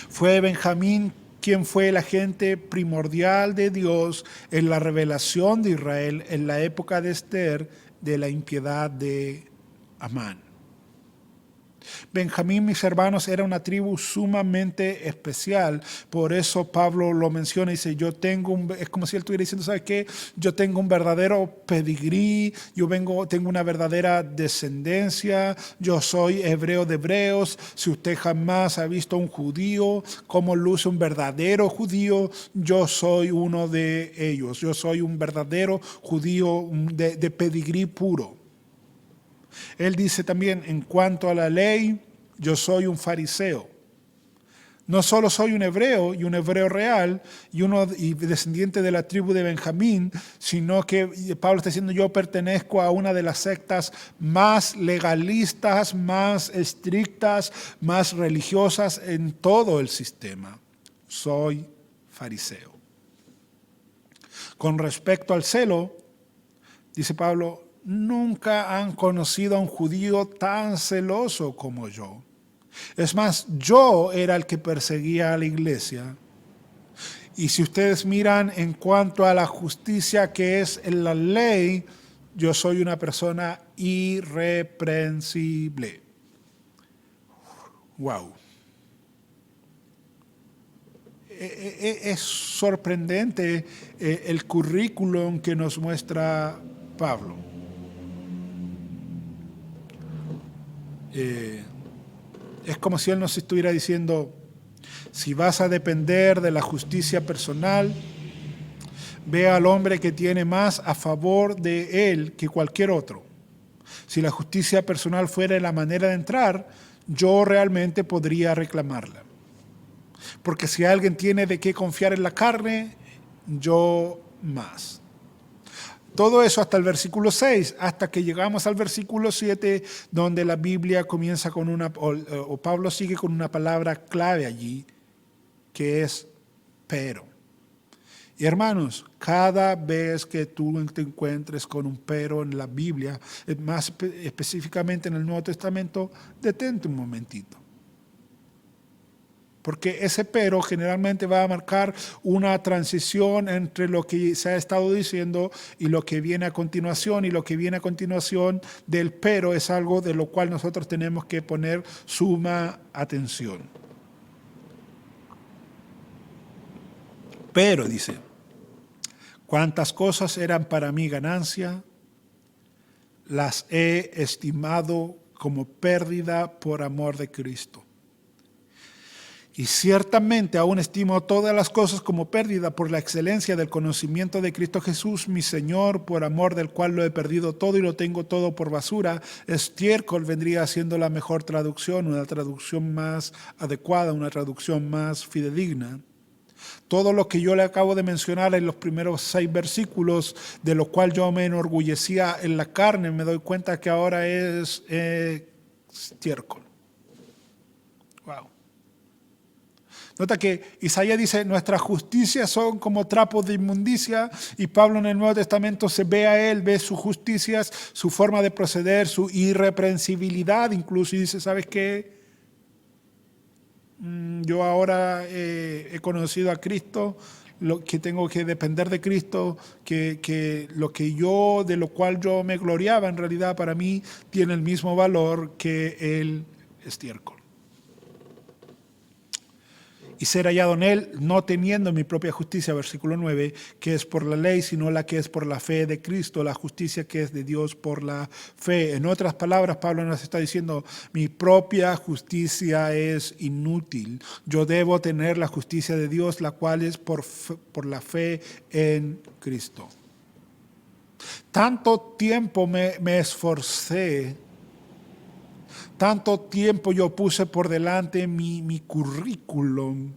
Fue Benjamín quien fue el agente primordial de Dios en la revelación de Israel en la época de Esther de la impiedad de Amán. Benjamín, mis hermanos, era una tribu sumamente especial. Por eso Pablo lo menciona y dice, es como si él estuviera diciendo, ¿sabes qué? Yo tengo un verdadero pedigrí, tengo una verdadera descendencia, yo soy hebreo de hebreos. Si usted jamás ha visto un judío, cómo luce un verdadero judío, yo soy uno de ellos. Yo soy un verdadero judío de pedigrí puro. Él dice también, en cuanto a la ley, yo soy un fariseo. No solo soy un hebreo y un hebreo real y descendiente de la tribu de Benjamín, sino que Pablo está diciendo, yo pertenezco a una de las sectas más legalistas, más estrictas, más religiosas en todo el sistema. Soy fariseo. Con respecto al celo, dice Pablo, nunca han conocido a un judío tan celoso como yo. Es más, yo era el que perseguía a la iglesia. Y si ustedes miran en cuanto a la justicia que es en la ley, yo soy una persona irreprensible. Wow. Es sorprendente el currículum que nos muestra Pablo. Es como si él nos estuviera diciendo, si vas a depender de la justicia personal, ve al hombre que tiene más a favor de él que cualquier otro. Si la justicia personal fuera la manera de entrar, yo realmente podría reclamarla. Porque si alguien tiene de qué confiar en la carne, yo más. Todo eso hasta el versículo 6, hasta que llegamos al versículo 7, donde la Biblia comienza con o Pablo sigue con una palabra clave allí, que es pero. Y hermanos, cada vez que tú te encuentres con un pero en la Biblia, más específicamente en el Nuevo Testamento, detente un momentito. Porque ese pero generalmente va a marcar una transición entre lo que se ha estado diciendo y lo que viene a continuación. Y lo que viene a continuación del pero es algo de lo cual nosotros tenemos que poner suma atención. Pero, dice, cuántas cosas eran para mí ganancia, las he estimado como pérdida por amor de Cristo. Y ciertamente aún estimo todas las cosas como pérdida por la excelencia del conocimiento de Cristo Jesús, mi Señor, por amor del cual lo he perdido todo y lo tengo todo por basura. Estiércol vendría siendo la mejor traducción, una traducción más adecuada, una traducción más fidedigna. Todo lo que yo le acabo de mencionar en los primeros 6 versículos, de lo cual yo me enorgullecía en la carne, me doy cuenta que ahora es estiércol. Wow. Nota que Isaías dice, nuestras justicias son como trapos de inmundicia, y Pablo en el Nuevo Testamento se ve a él, ve sus justicias, su forma de proceder, su irreprensibilidad incluso, y dice, ¿sabes qué? Yo ahora he conocido a Cristo, que tengo que depender de Cristo, que de lo cual yo me gloriaba, en realidad para mí tiene el mismo valor que el estiércol. Y ser hallado en él, no teniendo mi propia justicia, versículo 9, que es por la ley, sino la que es por la fe de Cristo, la justicia que es de Dios por la fe. En otras palabras, Pablo nos está diciendo, mi propia justicia es inútil. Yo debo tener la justicia de Dios, la cual es por la fe en Cristo. Tanto tiempo me esforcé, tanto tiempo yo puse por delante mi currículum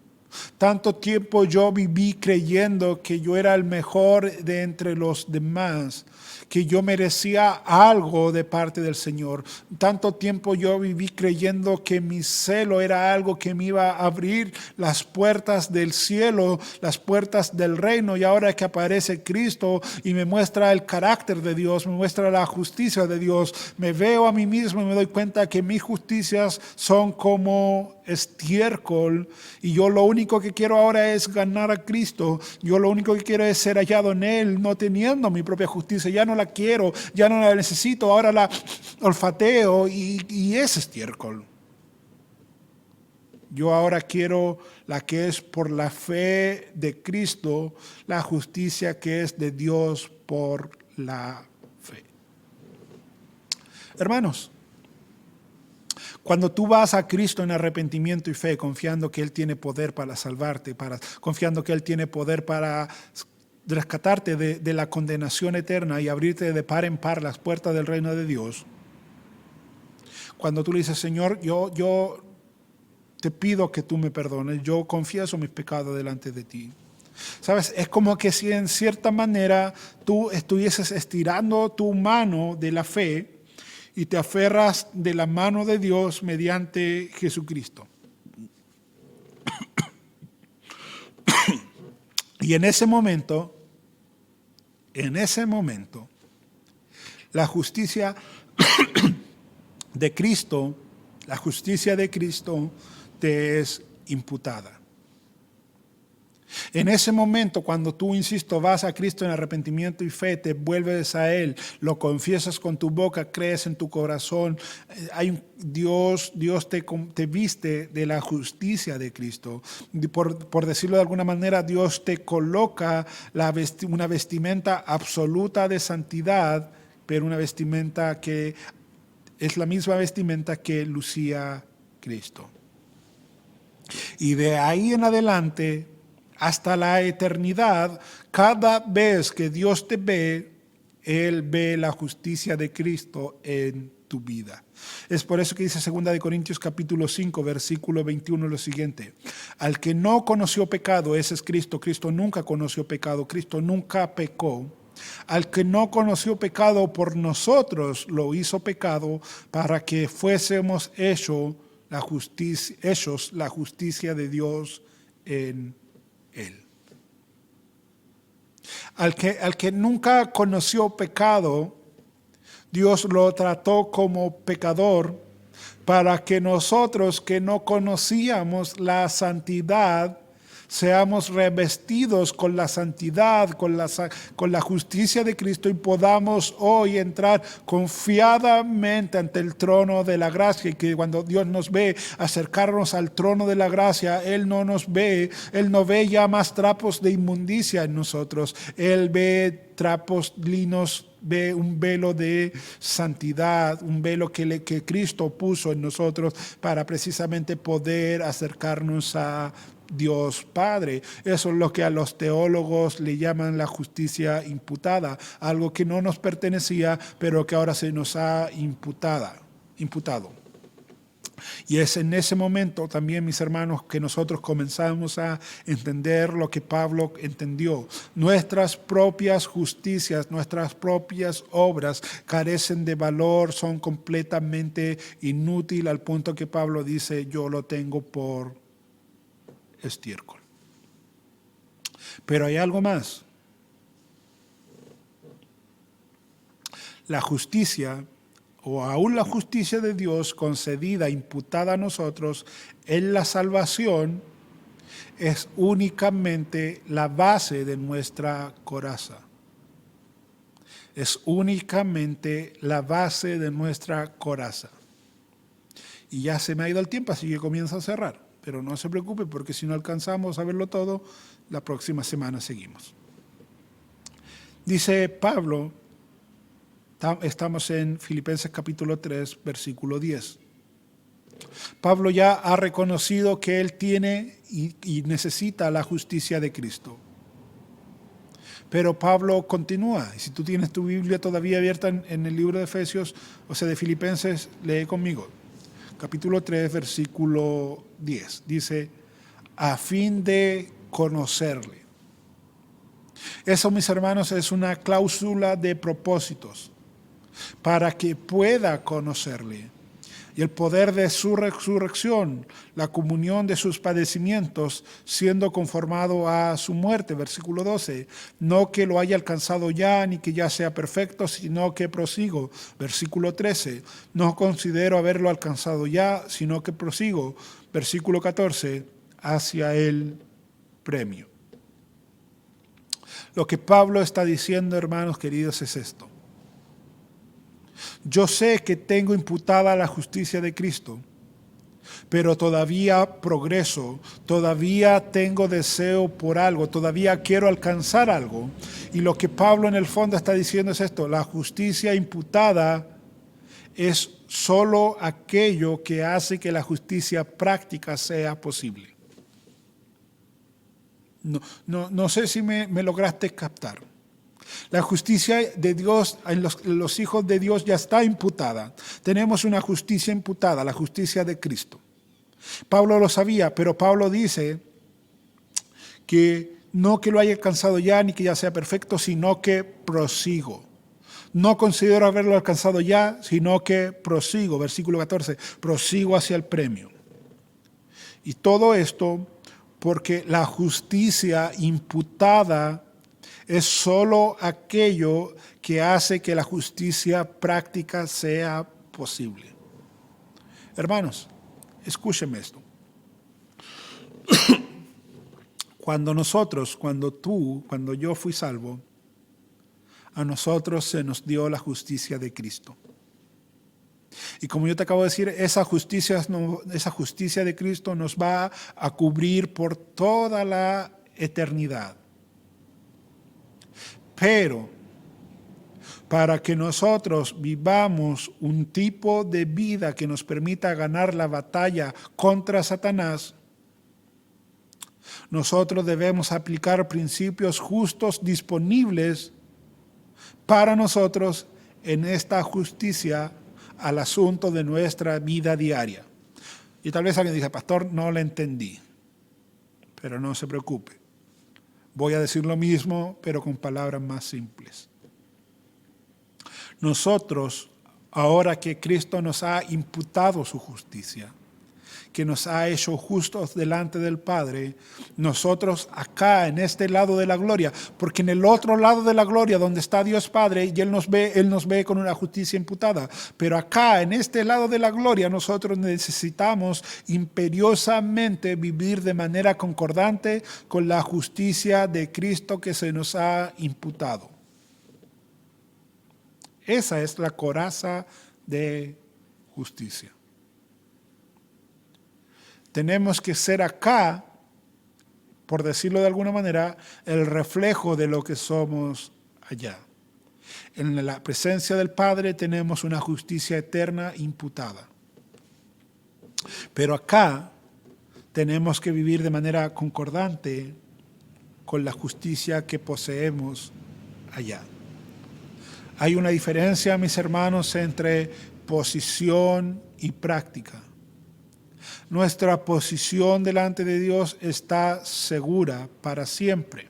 Tanto tiempo yo viví creyendo que yo era el mejor de entre los demás, que yo merecía algo de parte del Señor. Tanto tiempo yo viví creyendo que mi celo era algo que me iba a abrir las puertas del cielo, las puertas del reino. Y ahora que aparece Cristo y me muestra el carácter de Dios, me muestra la justicia de Dios, me veo a mí mismo y me doy cuenta que mis justicias son como estiércol, y yo lo único que quiero ahora es ganar a Cristo. Yo lo único que quiero es ser hallado en Él, no teniendo mi propia justicia. Ya no la quiero, ya no la necesito, ahora la olfateo y es estiércol. Yo ahora quiero la que es por la fe de Cristo, la justicia que es de Dios por la fe. Hermanos, cuando tú vas a Cristo en arrepentimiento y fe, confiando que Él tiene poder para salvarte, confiando que Él tiene poder para rescatarte de la condenación eterna y abrirte de par en par las puertas del reino de Dios, cuando tú le dices, Señor, yo te pido que tú me perdones, yo confieso mis pecados delante de ti. ¿Sabes? Es como que si en cierta manera tú estuvieses estirando tu mano de la fe y te aferras de la mano de Dios mediante Jesucristo. Y en ese momento, la justicia de Cristo, te es imputada. En ese momento, cuando tú, insisto, vas a Cristo en arrepentimiento y fe, te vuelves a Él, lo confiesas con tu boca, crees en tu corazón, Dios te viste de la justicia de Cristo. Por decirlo de alguna manera, Dios te coloca una vestimenta absoluta de santidad, pero una vestimenta que es la misma vestimenta que lucía Cristo. Y de ahí en adelante, hasta la eternidad, cada vez que Dios te ve, Él ve la justicia de Cristo en tu vida. Es por eso que dice 2 Corintios capítulo 5, versículo 21 lo siguiente: al que no conoció pecado, ese es Cristo. Cristo nunca conoció pecado, Cristo nunca pecó. Al que no conoció pecado, por nosotros lo hizo pecado, para que fuésemos hechos la justicia de Dios en Él. Al que nunca conoció pecado, Dios lo trató como pecador para que nosotros que no conocíamos la santidad seamos revestidos con la santidad, con la justicia de Cristo, y podamos hoy entrar confiadamente ante el trono de la gracia. Y que cuando Dios nos ve acercarnos al trono de la gracia, Él no ve ya más trapos de inmundicia en nosotros. Él ve trapos linos, ve un velo de santidad, un velo que Cristo puso en nosotros para precisamente poder acercarnos a Dios Padre. Eso es lo que a los teólogos le llaman la justicia imputada, algo que no nos pertenecía, pero que ahora se nos ha imputado. Y es en ese momento también, mis hermanos, que nosotros comenzamos a entender lo que Pablo entendió. Nuestras propias justicias, nuestras propias obras carecen de valor, son completamente inútiles, al punto que Pablo dice, yo lo tengo por estiércol. Pero hay algo más. La justicia, o aún la justicia de Dios concedida, imputada a nosotros en la salvación, es únicamente la base de nuestra coraza. Es únicamente la base de nuestra coraza. Y ya se me ha ido el tiempo, así que comienzo a cerrar. Pero no se preocupe, porque si no alcanzamos a verlo todo, la próxima semana seguimos. Dice Pablo, estamos en Filipenses capítulo 3, versículo 10. Pablo ya ha reconocido que él tiene y necesita la justicia de Cristo. Pero Pablo continúa. Y si tú tienes tu Biblia todavía abierta en el libro de Efesios, o sea, de Filipenses, lee conmigo. Capítulo 3, versículo 10. Dice, a fin de conocerle. Eso, mis hermanos, es una cláusula de propósitos para que pueda conocerle. Y el poder de su resurrección, la comunión de sus padecimientos, siendo conformado a su muerte, versículo 12. No que lo haya alcanzado ya, ni que ya sea perfecto, sino que prosigo, versículo 13. No considero haberlo alcanzado ya, sino que prosigo, versículo 14, hacia el premio. Lo que Pablo está diciendo, hermanos queridos, es esto. Yo sé que tengo imputada la justicia de Cristo, pero todavía progreso, todavía tengo deseo por algo, todavía quiero alcanzar algo. Y lo que Pablo en el fondo está diciendo es esto: la justicia imputada es solo aquello que hace que la justicia práctica sea posible. No sé si me lograste captar. La justicia de Dios en los hijos de Dios ya está imputada. Tenemos una justicia imputada, la justicia de Cristo. Pablo lo sabía, pero Pablo dice que no que lo haya alcanzado ya ni que ya sea perfecto, sino que prosigo. No considero haberlo alcanzado ya, sino que prosigo. Versículo 14, prosigo hacia el premio. Y todo esto porque la justicia imputada es solo aquello que hace que la justicia práctica sea posible. Hermanos, escúchenme esto. Cuando yo fui salvo, a nosotros se nos dio la justicia de Cristo. Y como yo te acabo de decir, esa justicia de Cristo nos va a cubrir por toda la eternidad. Pero para que nosotros vivamos un tipo de vida que nos permita ganar la batalla contra Satanás, nosotros debemos aplicar principios justos disponibles para nosotros en esta justicia al asunto de nuestra vida diaria. Y tal vez alguien diga: pastor, no le entendí. Pero no se preocupe. Voy a decir lo mismo, pero con palabras más simples. Nosotros, ahora que Cristo nos ha imputado su justicia, que nos ha hecho justos delante del Padre, nosotros acá en este lado de la gloria, porque en el otro lado de la gloria donde está Dios Padre y Él nos ve con una justicia imputada, pero acá en este lado de la gloria nosotros necesitamos imperiosamente vivir de manera concordante con la justicia de Cristo que se nos ha imputado. Esa es la coraza de justicia. Tenemos que ser acá, por decirlo de alguna manera, el reflejo de lo que somos allá. En la presencia del Padre tenemos una justicia eterna imputada. Pero acá tenemos que vivir de manera concordante con la justicia que poseemos allá. Hay una diferencia, mis hermanos, entre posición y práctica. Nuestra posición delante de Dios está segura para siempre,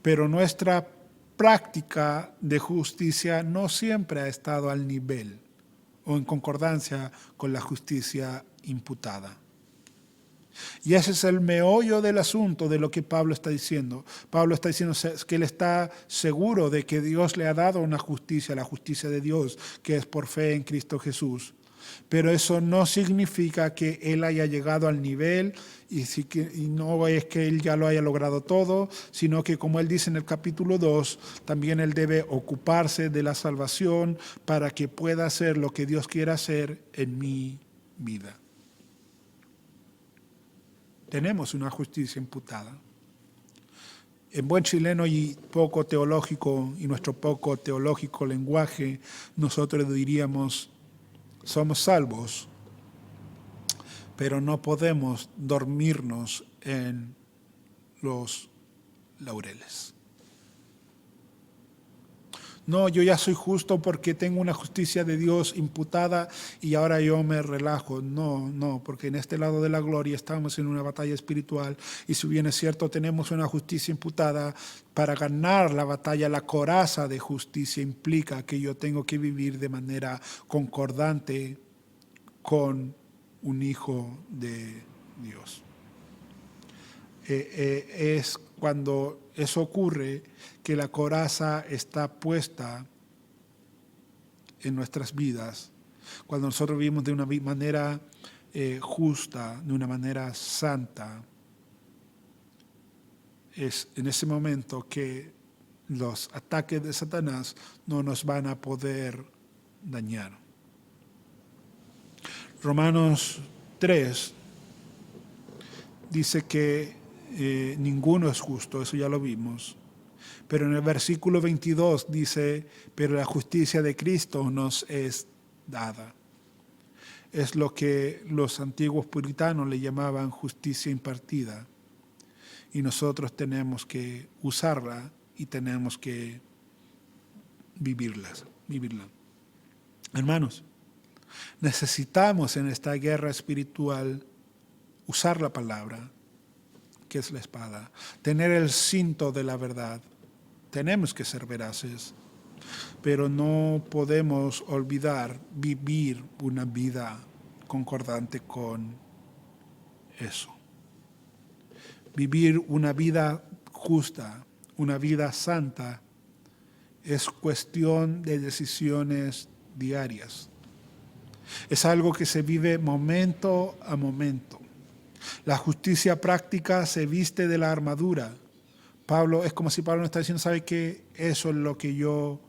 pero nuestra práctica de justicia no siempre ha estado al nivel o en concordancia con la justicia imputada. Y ese es el meollo del asunto de lo que Pablo está diciendo. Pablo está diciendo que él está seguro de que Dios le ha dado una justicia, la justicia de Dios, que es por fe en Cristo Jesús. Pero eso no significa que él haya llegado al nivel y no es que él ya lo haya logrado todo, sino que, como él dice en el capítulo 2, también él debe ocuparse de la salvación para que pueda hacer lo que Dios quiera hacer en mi vida. Tenemos una justicia imputada. En buen chileno y poco teológico, y nuestro poco teológico lenguaje, nosotros diríamos: somos salvos, pero no podemos dormirnos en los laureles. No, yo ya soy justo porque tengo una justicia de Dios imputada y ahora yo me relajo. No, porque en este lado de la gloria estamos en una batalla espiritual y si bien es cierto tenemos una justicia imputada, para ganar la batalla, la coraza de justicia implica que yo tengo que vivir de manera concordante con un hijo de Dios. Es cuando eso ocurre que la coraza está puesta en nuestras vidas, cuando nosotros vivimos de una manera justa, de una manera santa. Es en ese momento que los ataques de Satanás no nos van a poder dañar. Romanos 3 dice que ninguno es justo, eso ya lo vimos. Pero en el versículo 22 dice, pero la justicia de Cristo nos es dada. Es lo que los antiguos puritanos le llamaban justicia impartida. Y nosotros tenemos que usarla y tenemos que vivirla. Hermanos, necesitamos en esta guerra espiritual usar la palabra, que es la espada, tener el cinto de la verdad. Tenemos que ser veraces, pero no podemos olvidar vivir una vida concordante con eso. Vivir una vida justa, una vida santa, es cuestión de decisiones diarias. Es algo que se vive momento a momento. La justicia práctica se viste de la armadura. Es como si Pablo nos está diciendo, ¿sabe qué? Eso es lo que yo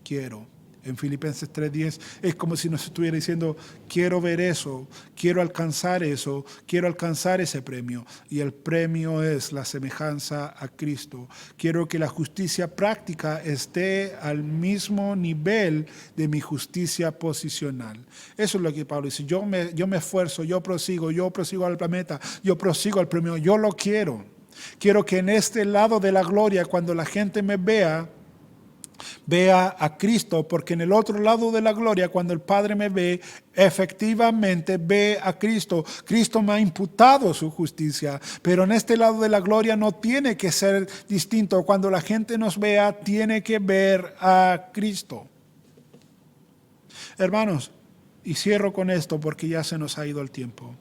quiero. En Filipenses 3:10 es como si nos estuviera diciendo, quiero ver eso, quiero alcanzar eso, quiero alcanzar ese premio. Y el premio es la semejanza a Cristo. Quiero que la justicia práctica esté al mismo nivel de mi justicia posicional. Eso es lo que Pablo dice. Yo me esfuerzo, yo prosigo al planeta, yo prosigo al premio, yo lo quiero. Quiero que en este lado de la gloria, cuando la gente me vea a Cristo, porque en el otro lado de la gloria, cuando el Padre me ve, efectivamente ve a Cristo. Cristo me ha imputado su justicia, pero en este lado de la gloria no tiene que ser distinto. Cuando la gente nos vea, tiene que ver a Cristo. Hermanos, y cierro con esto porque ya se nos ha ido el tiempo.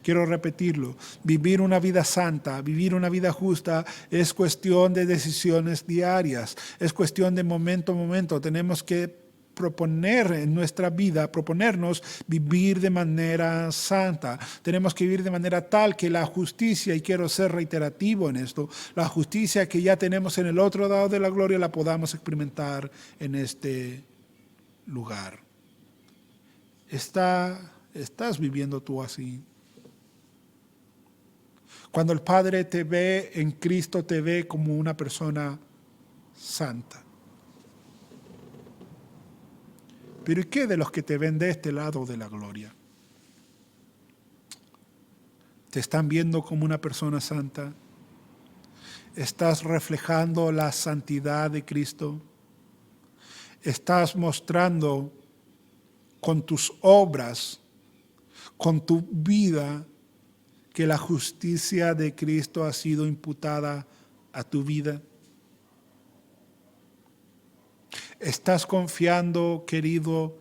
Quiero repetirlo, vivir una vida santa, vivir una vida justa es cuestión de decisiones diarias, es cuestión de momento a momento. Tenemos que proponer en nuestra vida, proponernos vivir de manera santa. Tenemos que vivir de manera tal que la justicia, y quiero ser reiterativo en esto, la justicia que ya tenemos en el otro lado de la gloria la podamos experimentar en este lugar. ¿Estás viviendo tú así? Cuando el Padre te ve en Cristo, te ve como una persona santa. Pero ¿y qué de los que te ven de este lado de la gloria? ¿Te están viendo como una persona santa? ¿Estás reflejando la santidad de Cristo? ¿Estás mostrando con tus obras, con tu vida, que la justicia de Cristo ha sido imputada a tu vida? ¿Estás confiando, querido,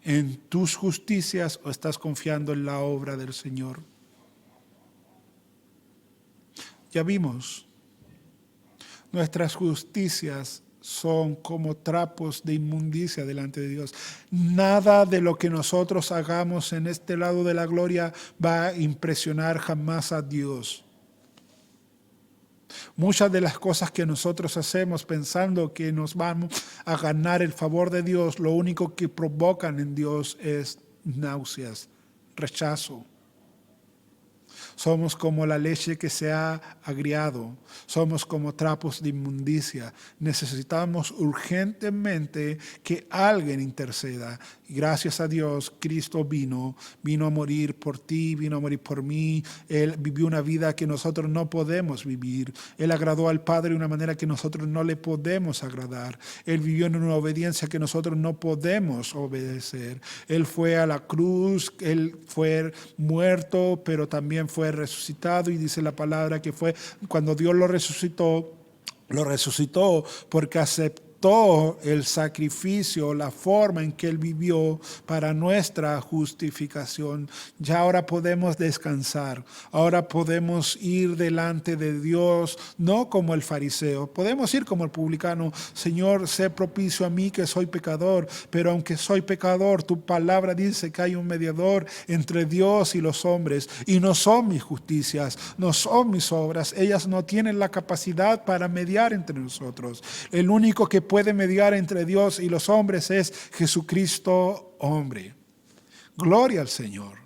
en tus justicias o estás confiando en la obra del Señor? Ya vimos, nuestras justicias son como trapos de inmundicia delante de Dios. Nada de lo que nosotros hagamos en este lado de la gloria va a impresionar jamás a Dios. Muchas de las cosas que nosotros hacemos pensando que nos vamos a ganar el favor de Dios, lo único que provocan en Dios es náuseas, rechazo. Somos como la leche que se ha agriado. Somos como trapos de inmundicia. Necesitamos urgentemente que alguien interceda. Y gracias a Dios, Cristo vino a morir por ti, vino a morir por mí. Él vivió una vida que nosotros no podemos vivir. Él agradó al Padre de una manera que nosotros no le podemos agradar. Él vivió en una obediencia que nosotros no podemos obedecer. Él fue a la cruz, Él fue muerto, pero también fue resucitado, y dice la palabra que fue cuando Dios lo resucitó porque aceptó el sacrificio, la forma en que Él vivió para nuestra justificación. Ya ahora podemos descansar, ahora podemos ir delante de Dios, no como el fariseo, podemos ir como el publicano. Señor, sé propicio a mí que soy pecador, pero aunque soy pecador, tu palabra dice que hay un mediador entre Dios y los hombres, y no son mis justicias, no son mis obras, ellas no tienen la capacidad para mediar entre nosotros. El único que puede mediar entre Dios y los hombres es Jesucristo, hombre. Gloria al Señor.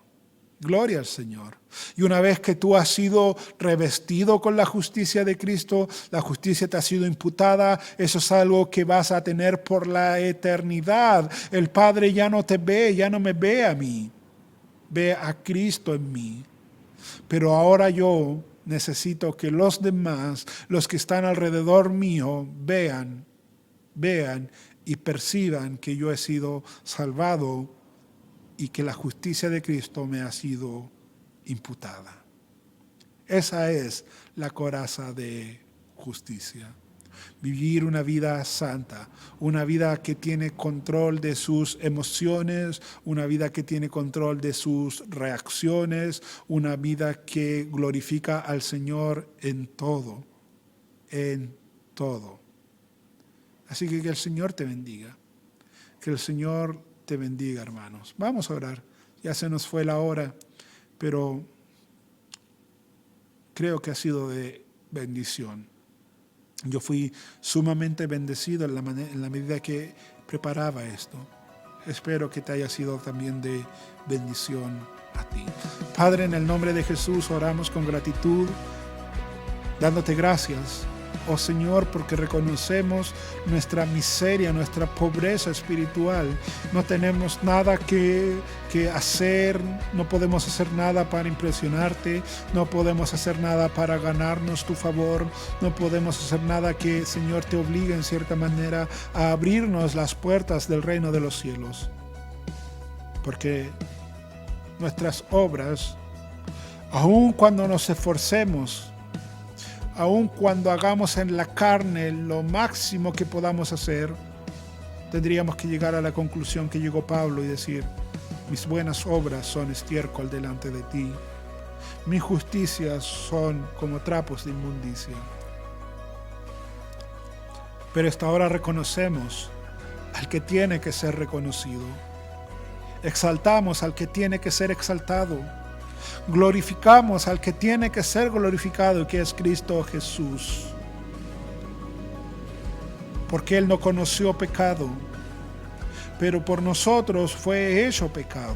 Gloria al Señor. Y una vez que tú has sido revestido con la justicia de Cristo, la justicia te ha sido imputada, eso es algo que vas a tener por la eternidad. El Padre ya no te ve, ya no me ve a mí, ve a Cristo en mí. Pero ahora yo necesito que los demás, los que están alrededor mío, vean y perciban que yo he sido salvado y que la justicia de Cristo me ha sido imputada. Esa es la coraza de justicia. Vivir una vida santa, una vida que tiene control de sus emociones, una vida que tiene control de sus reacciones, una vida que glorifica al Señor en todo, en todo. Así que el Señor te bendiga, que el Señor te bendiga, hermanos. Vamos a orar, ya se nos fue la hora, pero creo que ha sido de bendición. Yo fui sumamente bendecido en la medida que preparaba esto. Espero que te haya sido también de bendición a ti. Padre, en el nombre de Jesús oramos con gratitud, dándote gracias, oh Señor, porque reconocemos nuestra miseria, nuestra pobreza espiritual. No tenemos nada que hacer, no podemos hacer nada para impresionarte, no podemos hacer nada para ganarnos tu favor, no podemos hacer nada que, Señor, te obligue en cierta manera a abrirnos las puertas del reino de los cielos. Porque nuestras obras, aun cuando nos esforcemos, aun cuando hagamos en la carne lo máximo que podamos hacer, tendríamos que llegar a la conclusión que llegó Pablo y decir: mis buenas obras son estiércol delante de ti, mis justicias son como trapos de inmundicia. Pero hasta ahora reconocemos al que tiene que ser reconocido, exaltamos al que tiene que ser exaltado, glorificamos al que tiene que ser glorificado, que es Cristo Jesús. Porque Él no conoció pecado, pero por nosotros fue hecho pecado,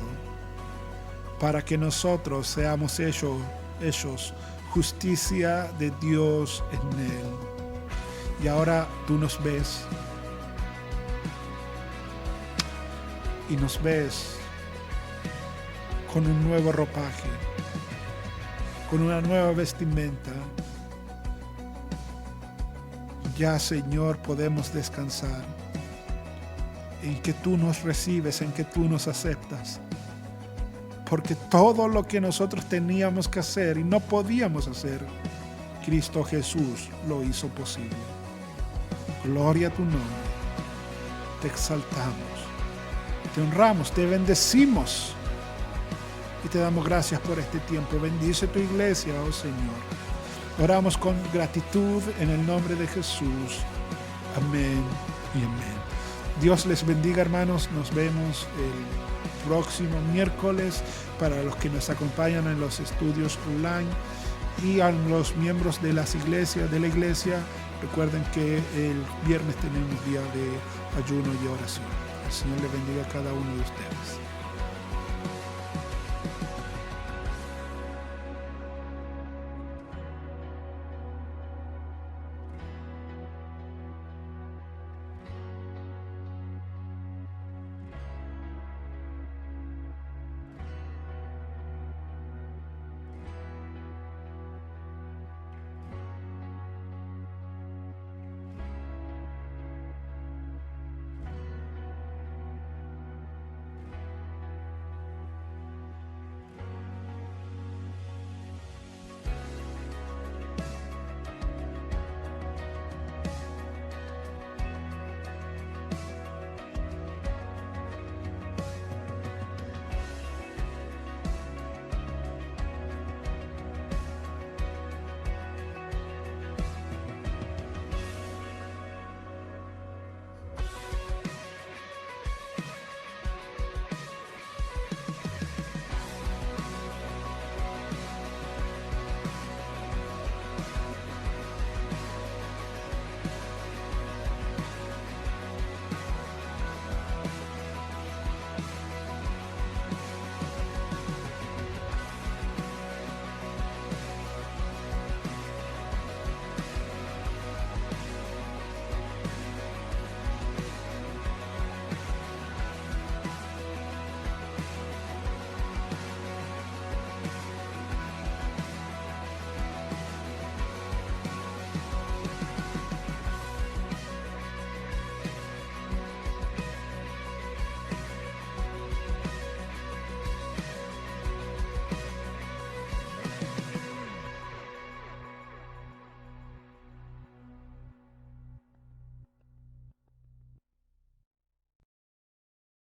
para que nosotros seamos hechos justicia de Dios en Él. Y ahora tú nos ves, y nos ves con un nuevo ropaje, con una nueva vestimenta. Ya, Señor, podemos descansar en que tú nos recibes, en que tú nos aceptas. Porque todo lo que nosotros teníamos que hacer y no podíamos hacer, Cristo Jesús lo hizo posible. Gloria a tu nombre. Te exaltamos, te honramos, te bendecimos. Y te damos gracias por este tiempo. Bendice tu iglesia, oh Señor. Oramos con gratitud en el nombre de Jesús. Amén y amén. Dios les bendiga, hermanos. Nos vemos el próximo miércoles para los que nos acompañan en los estudios online, y a los miembros de las iglesias, de la iglesia. Recuerden que el viernes tenemos día de ayuno y oración. El Señor les bendiga a cada uno de ustedes.